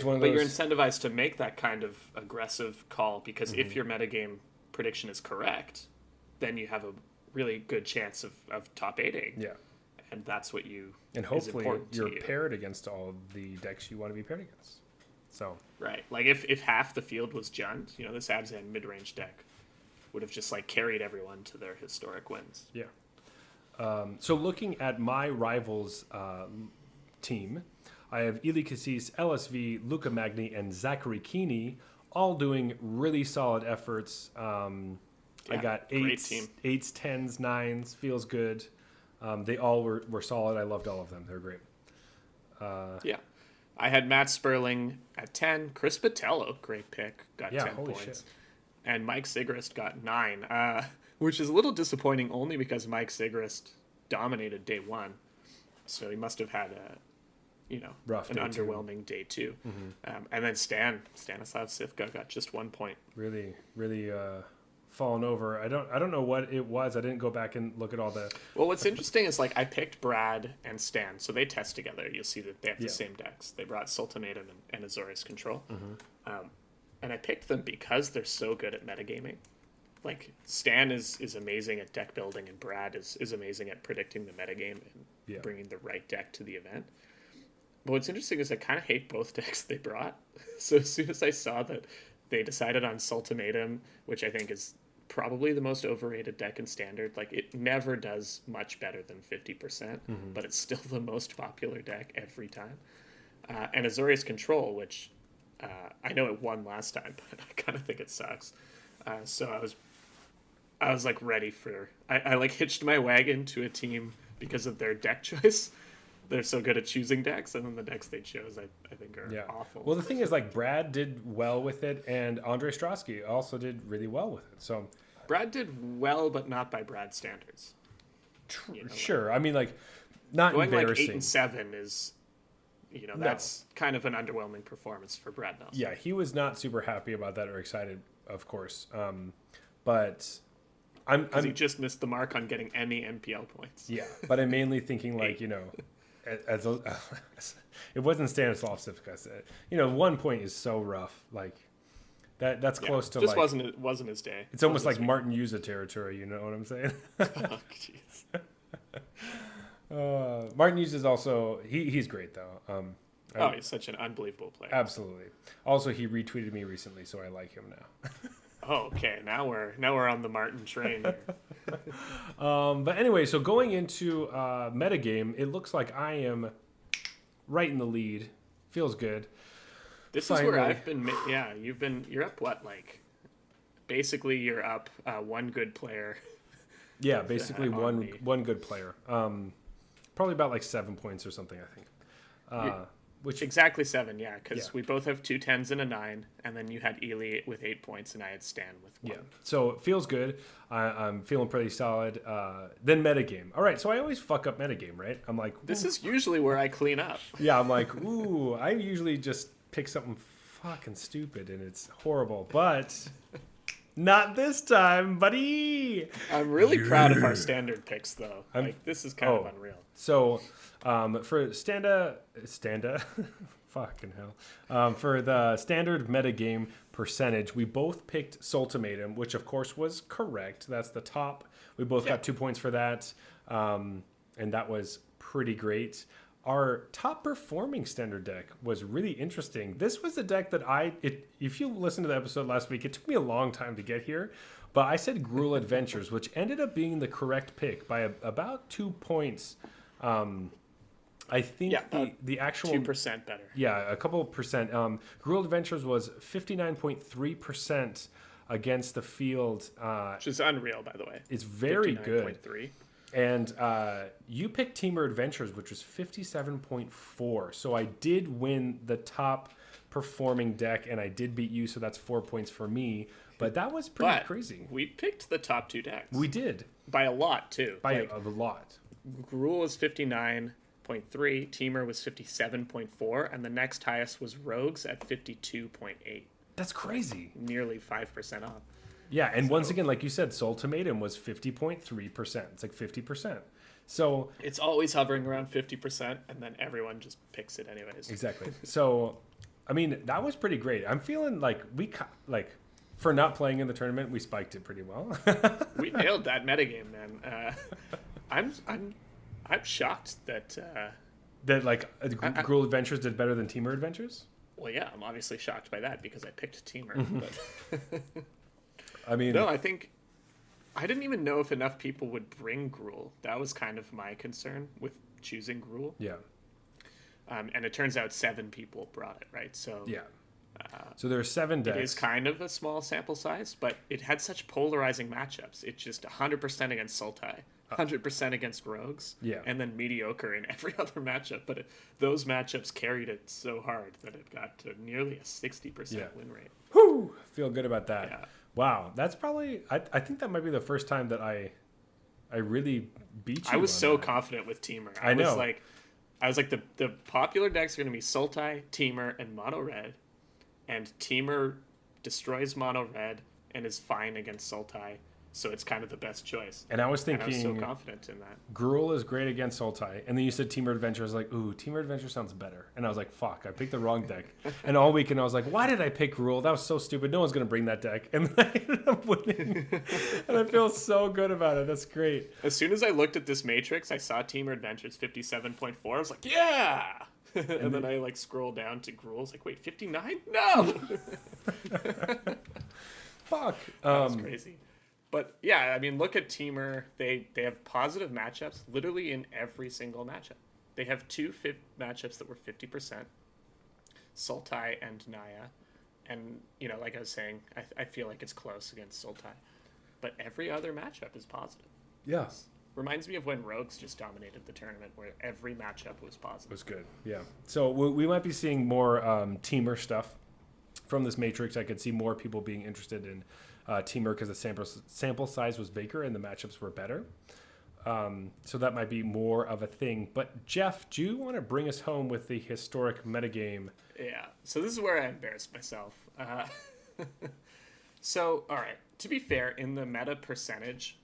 one of those. But you're incentivized to make that kind of aggressive call because if your metagame prediction is correct, then you have a really good chance of top 8ing. Yeah. And that's what you... And hopefully you're paired against all of the decks you want to be paired against. So... Right. Like if half the field was Jund, this Abzan mid-range deck would have just like carried everyone to their historic wins. Yeah. So looking at my rivals team, I have Eli Cassis, LSV, Luca Magni, and Zachary Keeney all doing really solid efforts. I got 8s, 10s, 9s, feels good. They all were solid. I loved all of them. They're great. Yeah. I had Matt Sperling at 10. Chris Botello, great pick, got 10 holy points. Shit. And Mike Sigrist got 9, which is a little disappointing only because Mike Sigrist dominated day 1. So he must have had rough an underwhelming day 2. And then Stanislav Sivka got just 1 point. Really, really fallen over. I don't know what it was. I didn't go back and look at all the... Well, what's interesting is like I picked Brad and Stan, so they test together. You'll see that they have the same decks. They brought Sultimatum and Azorius Control. And I picked them because they're so good at metagaming. Like Stan is amazing at deck building, and Brad is amazing at predicting the metagame and bringing the right deck to the event. But what's interesting is I kind of hate both decks they brought. So as soon as I saw that they decided on Sultimatum, which I think is probably the most overrated deck in Standard. Like, it never does much better than 50%, but it's still the most popular deck every time. And Azorius Control, which I know it won last time, but I kind of think it sucks. So I was like ready for... I like hitched my wagon to a team because of their deck choice. They're so good at choosing decks, and then the decks they chose, I think, are awful. Well, the thing is, like, Brad did well with it, and Andre Strosky also did really well with it. So Brad did well, but not by Brad standards. Sure. I mean, like, not going embarrassing. Like 8 and 7 is, that's kind of an underwhelming performance for Brad Nelson. Yeah, he was not super happy about that or excited, of course. But because he just missed the mark on getting any MPL points. Yeah, but I'm mainly thinking, like, it wasn't Stanislav Sivka. 1 point is so rough. Like that's close to just like wasn't his day. It's almost like Martin Yuza territory. You know what I'm saying? Oh, jeez. Martin Yuza is also he's great though. He's such an unbelievable player. Absolutely. Also, he retweeted me recently, so I like him now. Oh, okay. Now we're on the Martin train here. But anyway, so going into metagame, it looks like I am right in the lead. Feels good. This is where I've been. Yeah, you're up what, like? Basically, you're up one good player. Yeah, basically one good player. Probably about like 7 points or something, I think. Which exactly 7, yeah, because we both have 2 10s and a 9, and then you had Ely with 8 points, and I had Stan with 1. Yeah, so it feels good. I'm feeling pretty solid. Then metagame. All right, so I always fuck up metagame, right? I'm like, this is usually where I clean up. Yeah, I'm like, ooh, I usually just pick something fucking stupid, and it's horrible, but not this time, buddy. I'm really proud of our standard picks, though. This is kind of unreal. So, for Standa, fucking hell. For the standard metagame percentage, we both picked Sultimatum, which of course was correct. That's the top. We both got 2 points for that, and that was pretty great. Our top performing standard deck was really interesting. This was a deck that if you listened to the episode last week, it took me a long time to get here, but I said Gruul Adventures, which ended up being the correct pick by about 2 points. I think the actual 2% better. Yeah, a couple of percent. Gruul Adventures was 59.3% against the field, which is unreal, by the way. It's very good. 59.3. And you picked Teamer Adventures, which was 57.4. So I did win the top performing deck, and I did beat you, so that's 4 points for me. But that was pretty crazy. We picked the top 2 decks. We did. By a lot, too. By a lot. Gruul was 59.3, Teamer was 57.4, and the next highest was Rogues at 52.8. That's crazy. Nearly 5% off. Yeah, and once again, like you said, Ultimatum was 50.3%. It's like 50%. So it's always hovering around 50%, and then everyone just picks it anyways. Exactly. So, I mean, that was pretty great. I'm feeling like for not playing in the tournament, we spiked it pretty well. We nailed that metagame, man. I'm shocked that Gruul Adventures did better than Teamer Adventures. Well, yeah, I'm obviously shocked by that because I picked Teamer. But I mean, no, I think I didn't even know if enough people would bring Gruul. That was kind of my concern with choosing Gruul. Yeah. And it turns out 7 people brought it, right? So yeah. So there are 7 decks. It is kind of a small sample size, but it had such polarizing matchups. It's just 100% against Sultai, 100% against Rogues, and then mediocre in every other matchup. But those matchups carried it so hard that it got to nearly a 60% win rate. Whew! Feel good about that. Yeah. Wow, that's probably. I think that might be the first time that I really beat you. I was so confident with Teamer. I know. I was like the popular decks are going to be Sultai, Teamer, and Mono Red. And Teamer destroys Mono Red and is fine against Sultai, so it's kind of the best choice. And I was thinking, I was so confident in that. Gruul is great against Sultai, and then you said Teamer Adventure. I was like, ooh, Teamer Adventure sounds better. And I was like, fuck, I picked the wrong deck. And all weekend I was like, why did I pick Gruul? That was so stupid. No one's gonna bring that deck, and then I ended up winning. And I feel so good about it. That's great. As soon as I looked at this matrix, I saw Teamer Adventures 57.4. I was like, yeah. And then I scroll down to Gruul. I was like, wait, 59? No. Fuck. That's crazy. But yeah, I mean, look at Teamer. They have positive matchups literally in every single matchup. They have 2 matchups that were 50%, Sultai and Naya. And, like I was saying, I feel like it's close against Sultai. But every other matchup is positive. Yes. Reminds me of when Rogues just dominated the tournament, where every matchup was positive. It was good, yeah. So we might be seeing more Teamer stuff from this matrix. I could see more people being interested in Teamer because the sample size was bigger and the matchups were better. So that might be more of a thing. But Jeff, do you want to bring us home with the historic metagame? Yeah. So this is where I embarrassed myself. So, all right. To be fair, in the meta percentage,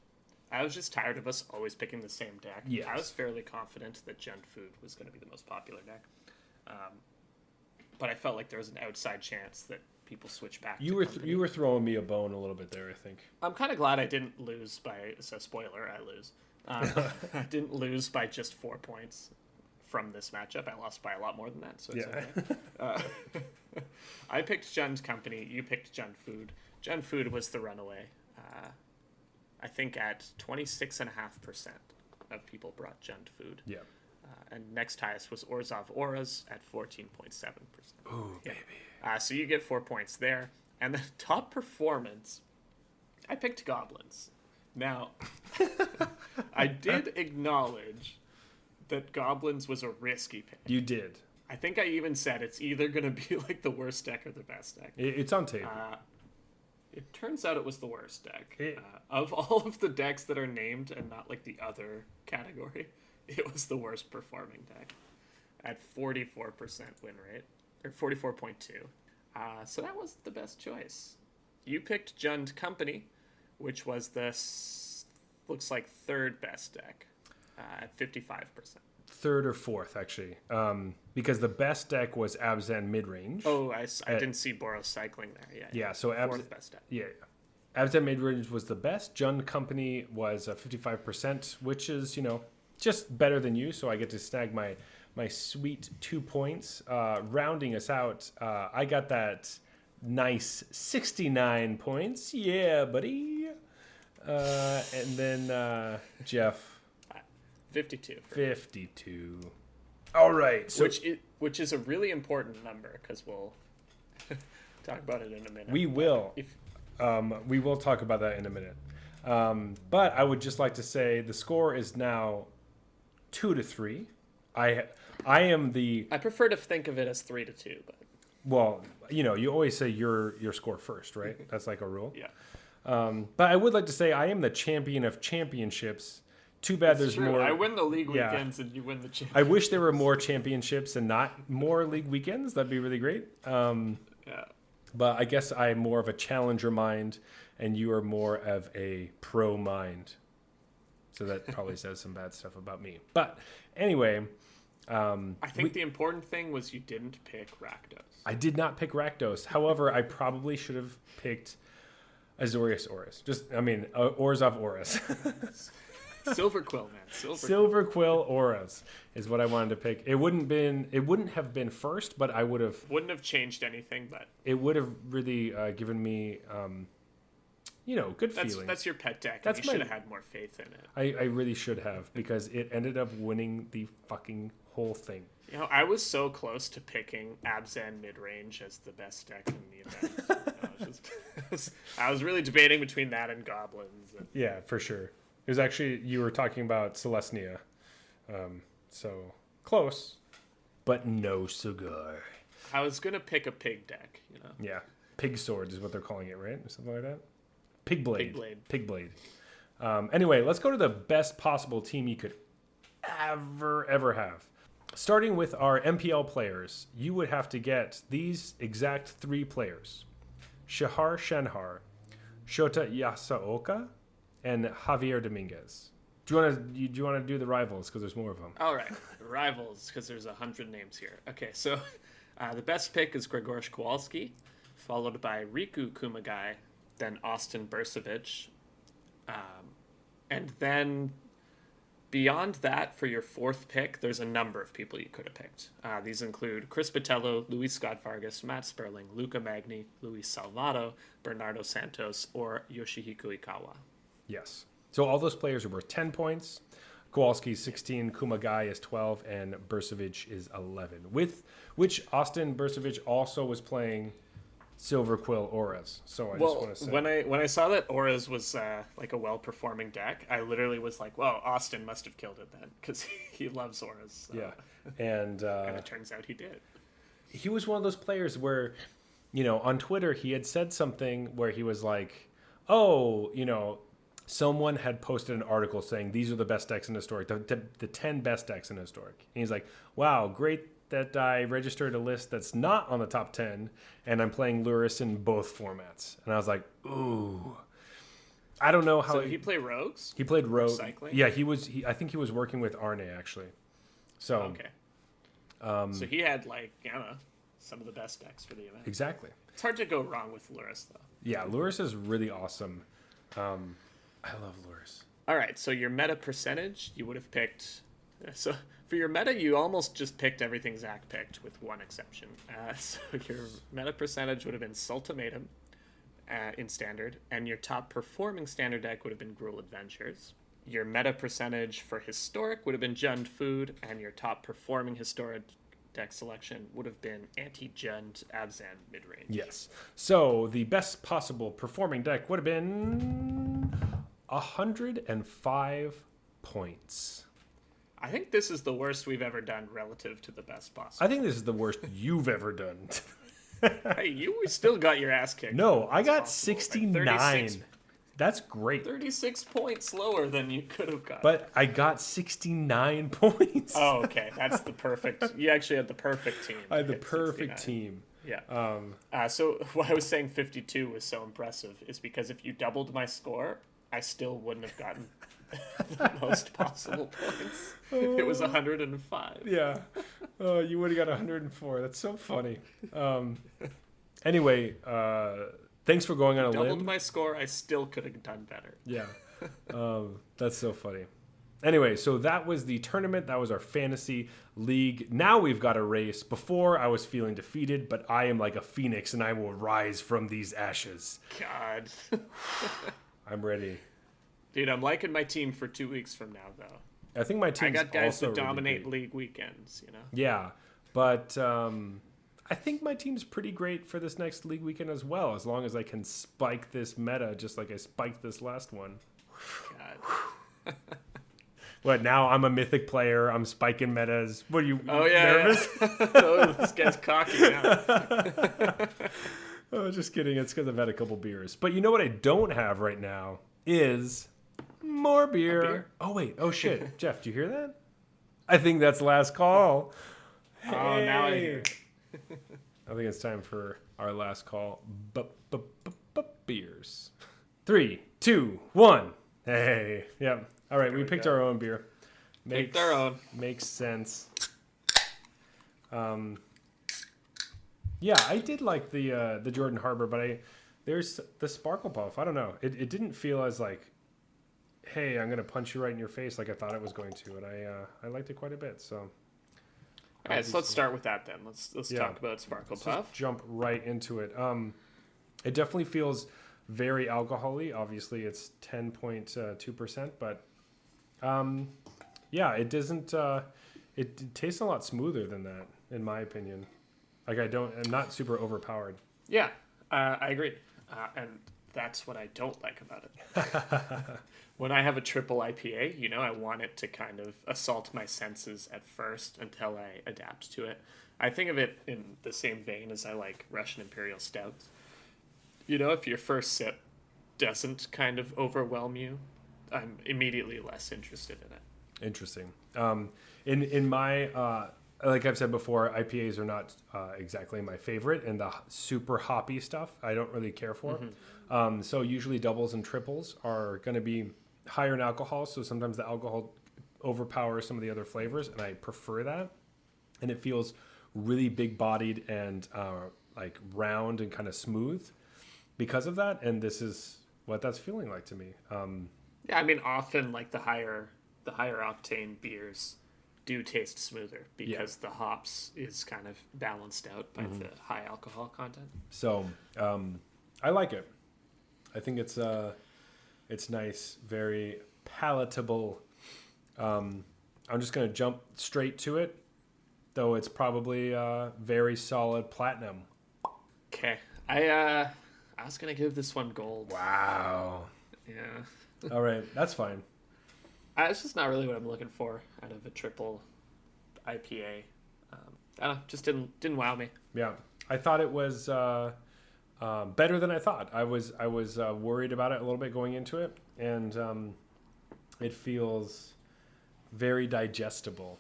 I was just tired of us always picking the same deck. Yes. I was fairly confident that Jund Food was going to be the most popular deck. But I felt like there was an outside chance that people switch back you were throwing me a bone a little bit there, I think. I'm kind of glad I didn't lose by... So, spoiler, I lose. I didn't lose by just 4 points from this matchup. I lost by a lot more than that, so it's okay. I picked Jund Company. You picked Jund Food. Jund Food was the runaway. I think at 26.5% of people brought Jund Food. Yeah. And next highest was Orzhov Auras at 14.7%. Ooh, baby. So you get 4 points there. And the top performance, I picked Goblins. Now, I did acknowledge that Goblins was a risky pick. You did. I think I even said it's either going to be like the worst deck or the best deck. It's on tape. It turns out it was the worst deck. Of all of the decks that are named and not like the other category, it was the worst performing deck at 44% win rate, or 44.2. So that was the best choice. You picked Jund Company, which was the, looks like, third best deck at 55%. Third or fourth, actually, because the best deck was Abzan midrange. Oh, I didn't see Boros cycling there. Yeah, so fourth best deck. Yeah, Abzan midrange was the best. Jund Company was 55%, which is just better than you. So I get to snag my sweet 2 points. Rounding us out, I got that nice 69 points. Yeah, buddy. And then Jeff. 52. 52. All right. So which is a really important number because we'll talk about it in a minute. We will. We will talk about that in a minute. But I would just like to say the score is now 2-3. I am the I prefer to think of it as 3-2, but well. You always say your score first, right? That's like a rule. yeah. But I would like to say I am the champion of championships. Too bad there's True. more. I win the league Yeah. weekends and you win the championship. I wish there were more championships and not more league weekends. That'd be really great. Yeah. But I guess I'm more of a challenger mind, and you are more of a pro mind. So that probably says some bad stuff about me. But anyway, I think the important thing was you didn't pick Rakdos. I did not pick Rakdos. However, I probably should have picked Azorius Oris. Orzhov Oris. Silver Quill, man. Silver Quill Oris is what I wanted to pick. It wouldn't have been first, but I would have. Wouldn't have changed anything, but It would have really given me, good feelings. that's your pet deck. That's You should have had more faith in it. I really should have, because it ended up winning the fucking whole thing. I was so close to picking Abzan mid-range as the best deck in the event. I was really debating between that and Goblins. Yeah, for sure. It was actually, you were talking about Celestia. So close, but no cigar. I was going to pick a pig deck, Yeah. Pig Sword is what they're calling it, right? Or something like that? Pig Blade. Pig Blade. Anyway, let's go to the best possible team you could ever have. Starting with our MPL players, you would have to get these exact 3 players. Shahar Shenhar, Shota Yasaoka, and Javier Dominguez. Do you want to do the rivals, because there's more of them? All right, rivals, because there's 100 names here. Okay, so the best pick is Grzegorz Kowalski, followed by Riku Kumagai, then Austin Bursavich, and then beyond that, for your 4th pick, there's a number of people you could have picked. These include Chris Botello, Luis Scott Vargas, Matt Sperling, Luca Magni, Luis Salvato, Bernardo Santos, or Yoshihiko Ikawa. Yes. So all those players are worth 10 points. Kowalski is 16, Kumagai is 12, and Bursavich is 11. With which Austin Bursavich also was playing Silver Quill Auras. So I just want to say, when I saw that Auras was like a well-performing deck, I literally was like, well, Austin must have killed it then, because he loves Auras. So. Yeah. And it turns out he did. He was one of those players where, on Twitter, he had said something where he was like, someone had posted an article saying these are the best decks in Historic, the 10 best decks in Historic. And he's like, wow, great that I registered a list that's not on the top 10, and I'm playing Luris in both formats. And I was like, ooh. I don't know how... So he played Rogues? He played Rogue. Cycling? Yeah, I think he was working with Arne, actually. So, okay. So he had, some of the best decks for the event. Exactly. It's hard to go wrong with Luris, though. Yeah, Luris is really awesome. I love Luris. All right, so your meta percentage, you would have picked... So for your meta, you almost just picked everything Zach picked, with one exception. So your meta percentage would have been Sultimatum in Standard, and your top performing Standard deck would have been Gruul Adventures. Your meta percentage for Historic would have been Jund Food, and your top performing Historic deck selection would have been Anti-Jund Abzan Midrange. Yes. So the best possible performing deck would have been 105 points. I think this is the worst we've ever done relative to the best possible. I think this is the worst you've ever done. Hey, you still got your ass kicked. No, I got 69. That's great. 36 points lower than you could have got. But I got 69 points. Oh, okay. That's the perfect. You actually had the perfect team. I had the perfect team. Yeah. So why I was saying 52 was so impressive is because if you doubled my score, I still wouldn't have gotten the most possible points. It was 105. Yeah. Oh, you would have got 104. That's so funny. Anyway, thanks for going on a limb. Doubled my score, I still could have done better. Yeah. That's so funny. Anyway, so that was the tournament. That was our fantasy league. Now we've got a race. Before, I was feeling defeated, but I am like a phoenix, and I will rise from these ashes. God. I'm ready. Dude, I'm liking my team for 2 weeks from now, though. I think my team's I got guys also that dominate really league weekends, Yeah, but I think my team's pretty great for this next league weekend as well, as long as I can spike this meta just like I spiked this last one. God. What, now I'm a mythic player. I'm spiking metas. What are you nervous? Yeah. Oh, this guy's cocky now. Oh, just kidding. It's because I've had a couple beers. But you know what I don't have right now is more beer. Oh, wait. Oh, shit. Jeff, do you hear that? I think that's last call. Oh, now I hear it. I think it's time for our last call. Beers. 3, 2, 1. Hey. Yep. All right. We picked our own beer. Picked our own. Makes sense. Yeah, I did like the Jordan Harbor, but there's the Sparkle Puff. I don't know. It didn't feel as like, hey, I'm gonna punch you right in your face like I thought it was going to, and I liked it quite a bit. So. All right, so let's start with that then. Let's talk about Sparkle Puff. Just jump right into it. It definitely feels very alcohol-y. Obviously, it's 10.2%, but yeah, it doesn't. It tastes a lot smoother than that, in my opinion. Like I'm not super overpowered. Yeah, I agree, and that's what I don't like about it. When I have a triple IPA, I want it to kind of assault my senses at first until I adapt to it. I think of it in the same vein as I like Russian Imperial Stouts. If your first sip doesn't kind of overwhelm you, I'm immediately less interested in it. Interesting. In my like I've said before, IPAs are not exactly my favorite, and the super hoppy stuff I don't really care for. Mm-hmm. So usually doubles and triples are going to be higher in alcohol, so sometimes the alcohol overpowers some of the other flavors, and I prefer that. And it feels really big-bodied and like round and kind of smooth because of that, and this is what that's feeling like to me. Yeah, I mean, often like the higher octane beers do taste smoother because the hops is kind of balanced out by the high alcohol content. So I like it. I think it's nice, very palatable. I'm just gonna jump straight to it, though it's probably very solid platinum. Okay, I was gonna give this one gold. Wow. Yeah. All right, that's fine. It's just not really what I'm looking for out of a triple IPA. I don't know, just didn't wow me. Yeah, I thought it was better than I thought. I was worried about it a little bit going into it, and it feels very digestible.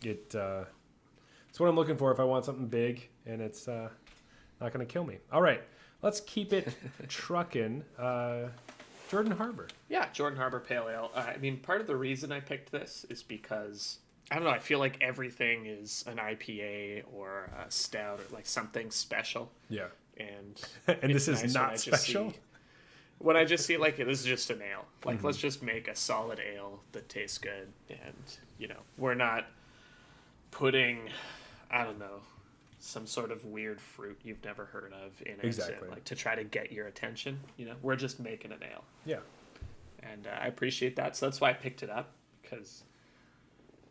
It's what I'm looking for if I want something big, and it's not going to kill me. All right, let's keep it trucking. Jordan Harbor. Yeah, Jordan Harbor Pale Ale. I mean, part of the reason I picked this is because, I don't know, I feel like everything is an IPA or a stout or like something special. Yeah. And this is not special? When I just see like, this is just an ale. Like, let's just make a solid ale that tastes good. And, we're not putting, I don't know, some sort of weird fruit you've never heard of in it. Exactly. Like to try to get your attention. We're just making an ale. Yeah. And I appreciate that. So that's why I picked it up, because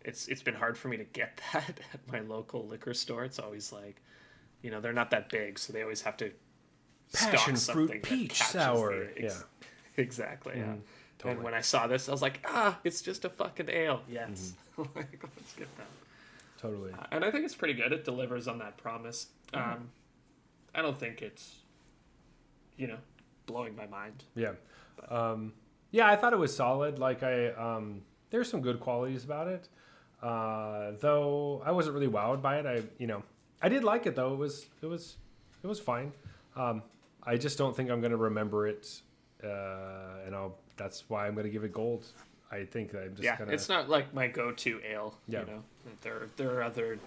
it's been hard for me to get that at my local liquor store. It's always like, they're not that big, so they always have to Passion stock fruit something peach sour. Exactly. Yeah. Totally. And when I saw this, I was like, it's just a fucking ale. Yes. Like, let's get that. Totally. And I think it's pretty good. It delivers on that promise. I don't think it's, blowing my mind. Yeah. Yeah, I thought it was solid. Like there's some good qualities about it. Though I wasn't really wowed by it. I did like it though. It was fine. I just don't think I'm going to remember it. That's why I'm going to give it gold. I think that I'm just gonna... it's not like my go-to ale. Yeah. There are other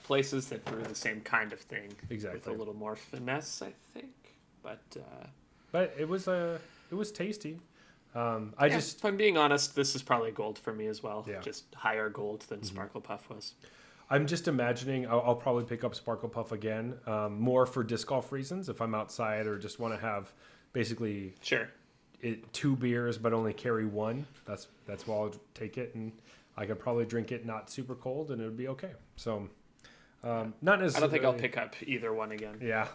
places that brew the same kind of thing. Exactly. With a little more finesse, I think. But it was tasty. If I'm being honest, this is probably gold for me as well. Yeah. Just higher gold than Sparkle Puff was. I'm just imagining I'll probably pick up Sparkle Puff again, more for disc golf reasons. If I'm outside or just want to have basically 2 beers but only carry 1, that's why I'll take it, and I could probably drink it not super cold and it would be okay. So not necessarily. I don't think I'll pick up either one again. Yeah.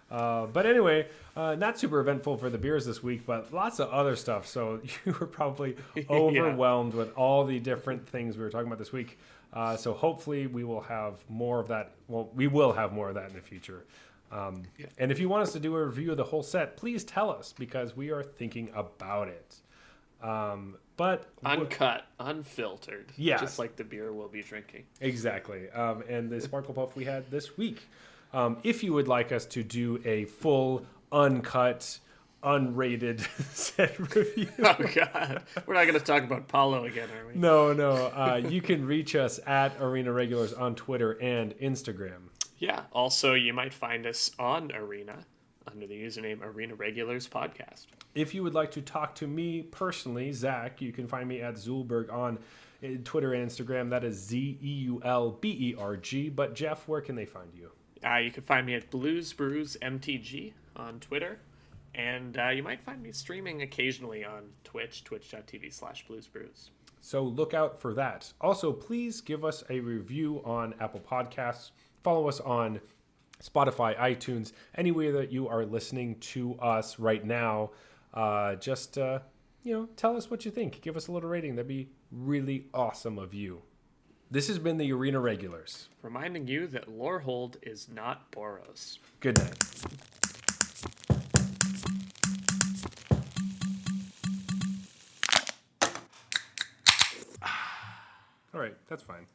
But anyway, not super eventful for the beers this week, but lots of other stuff. So you were probably overwhelmed with all the different things we were talking about this week. So hopefully we will have more of that. Well, we will have more of that in the future. And if you want us to do a review of the whole set, please tell us because we are thinking about it. But uncut, unfiltered, just like the beer we'll be drinking. Exactly. And the Sparkle Puff we had this week. If you would like us to do a full, uncut, unrated set review. Oh, God. We're not going to talk about Paulo again, are we? No. You can reach us at Arena Regulars on Twitter and Instagram. Yeah. Also, you might find us on Arena under the username Arena Regulars Podcast. If you would like to talk to me personally, Zach, you can find me at Zulberg on Twitter and Instagram. That is ZEULBERG. But Jeff, where can they find you? You can find me at Blues Brews MTG on Twitter. And you might find me streaming occasionally on Twitch, twitch.tv/bluesbrews. So look out for that. Also, please give us a review on Apple Podcasts. Follow us on Spotify, iTunes, anywhere that you are listening to us right now. Just tell us what you think. Give us a little rating. That'd be really awesome of you. This has been the Arena Regulars, reminding you that Lorehold is not Boros. Good night. All right, that's fine.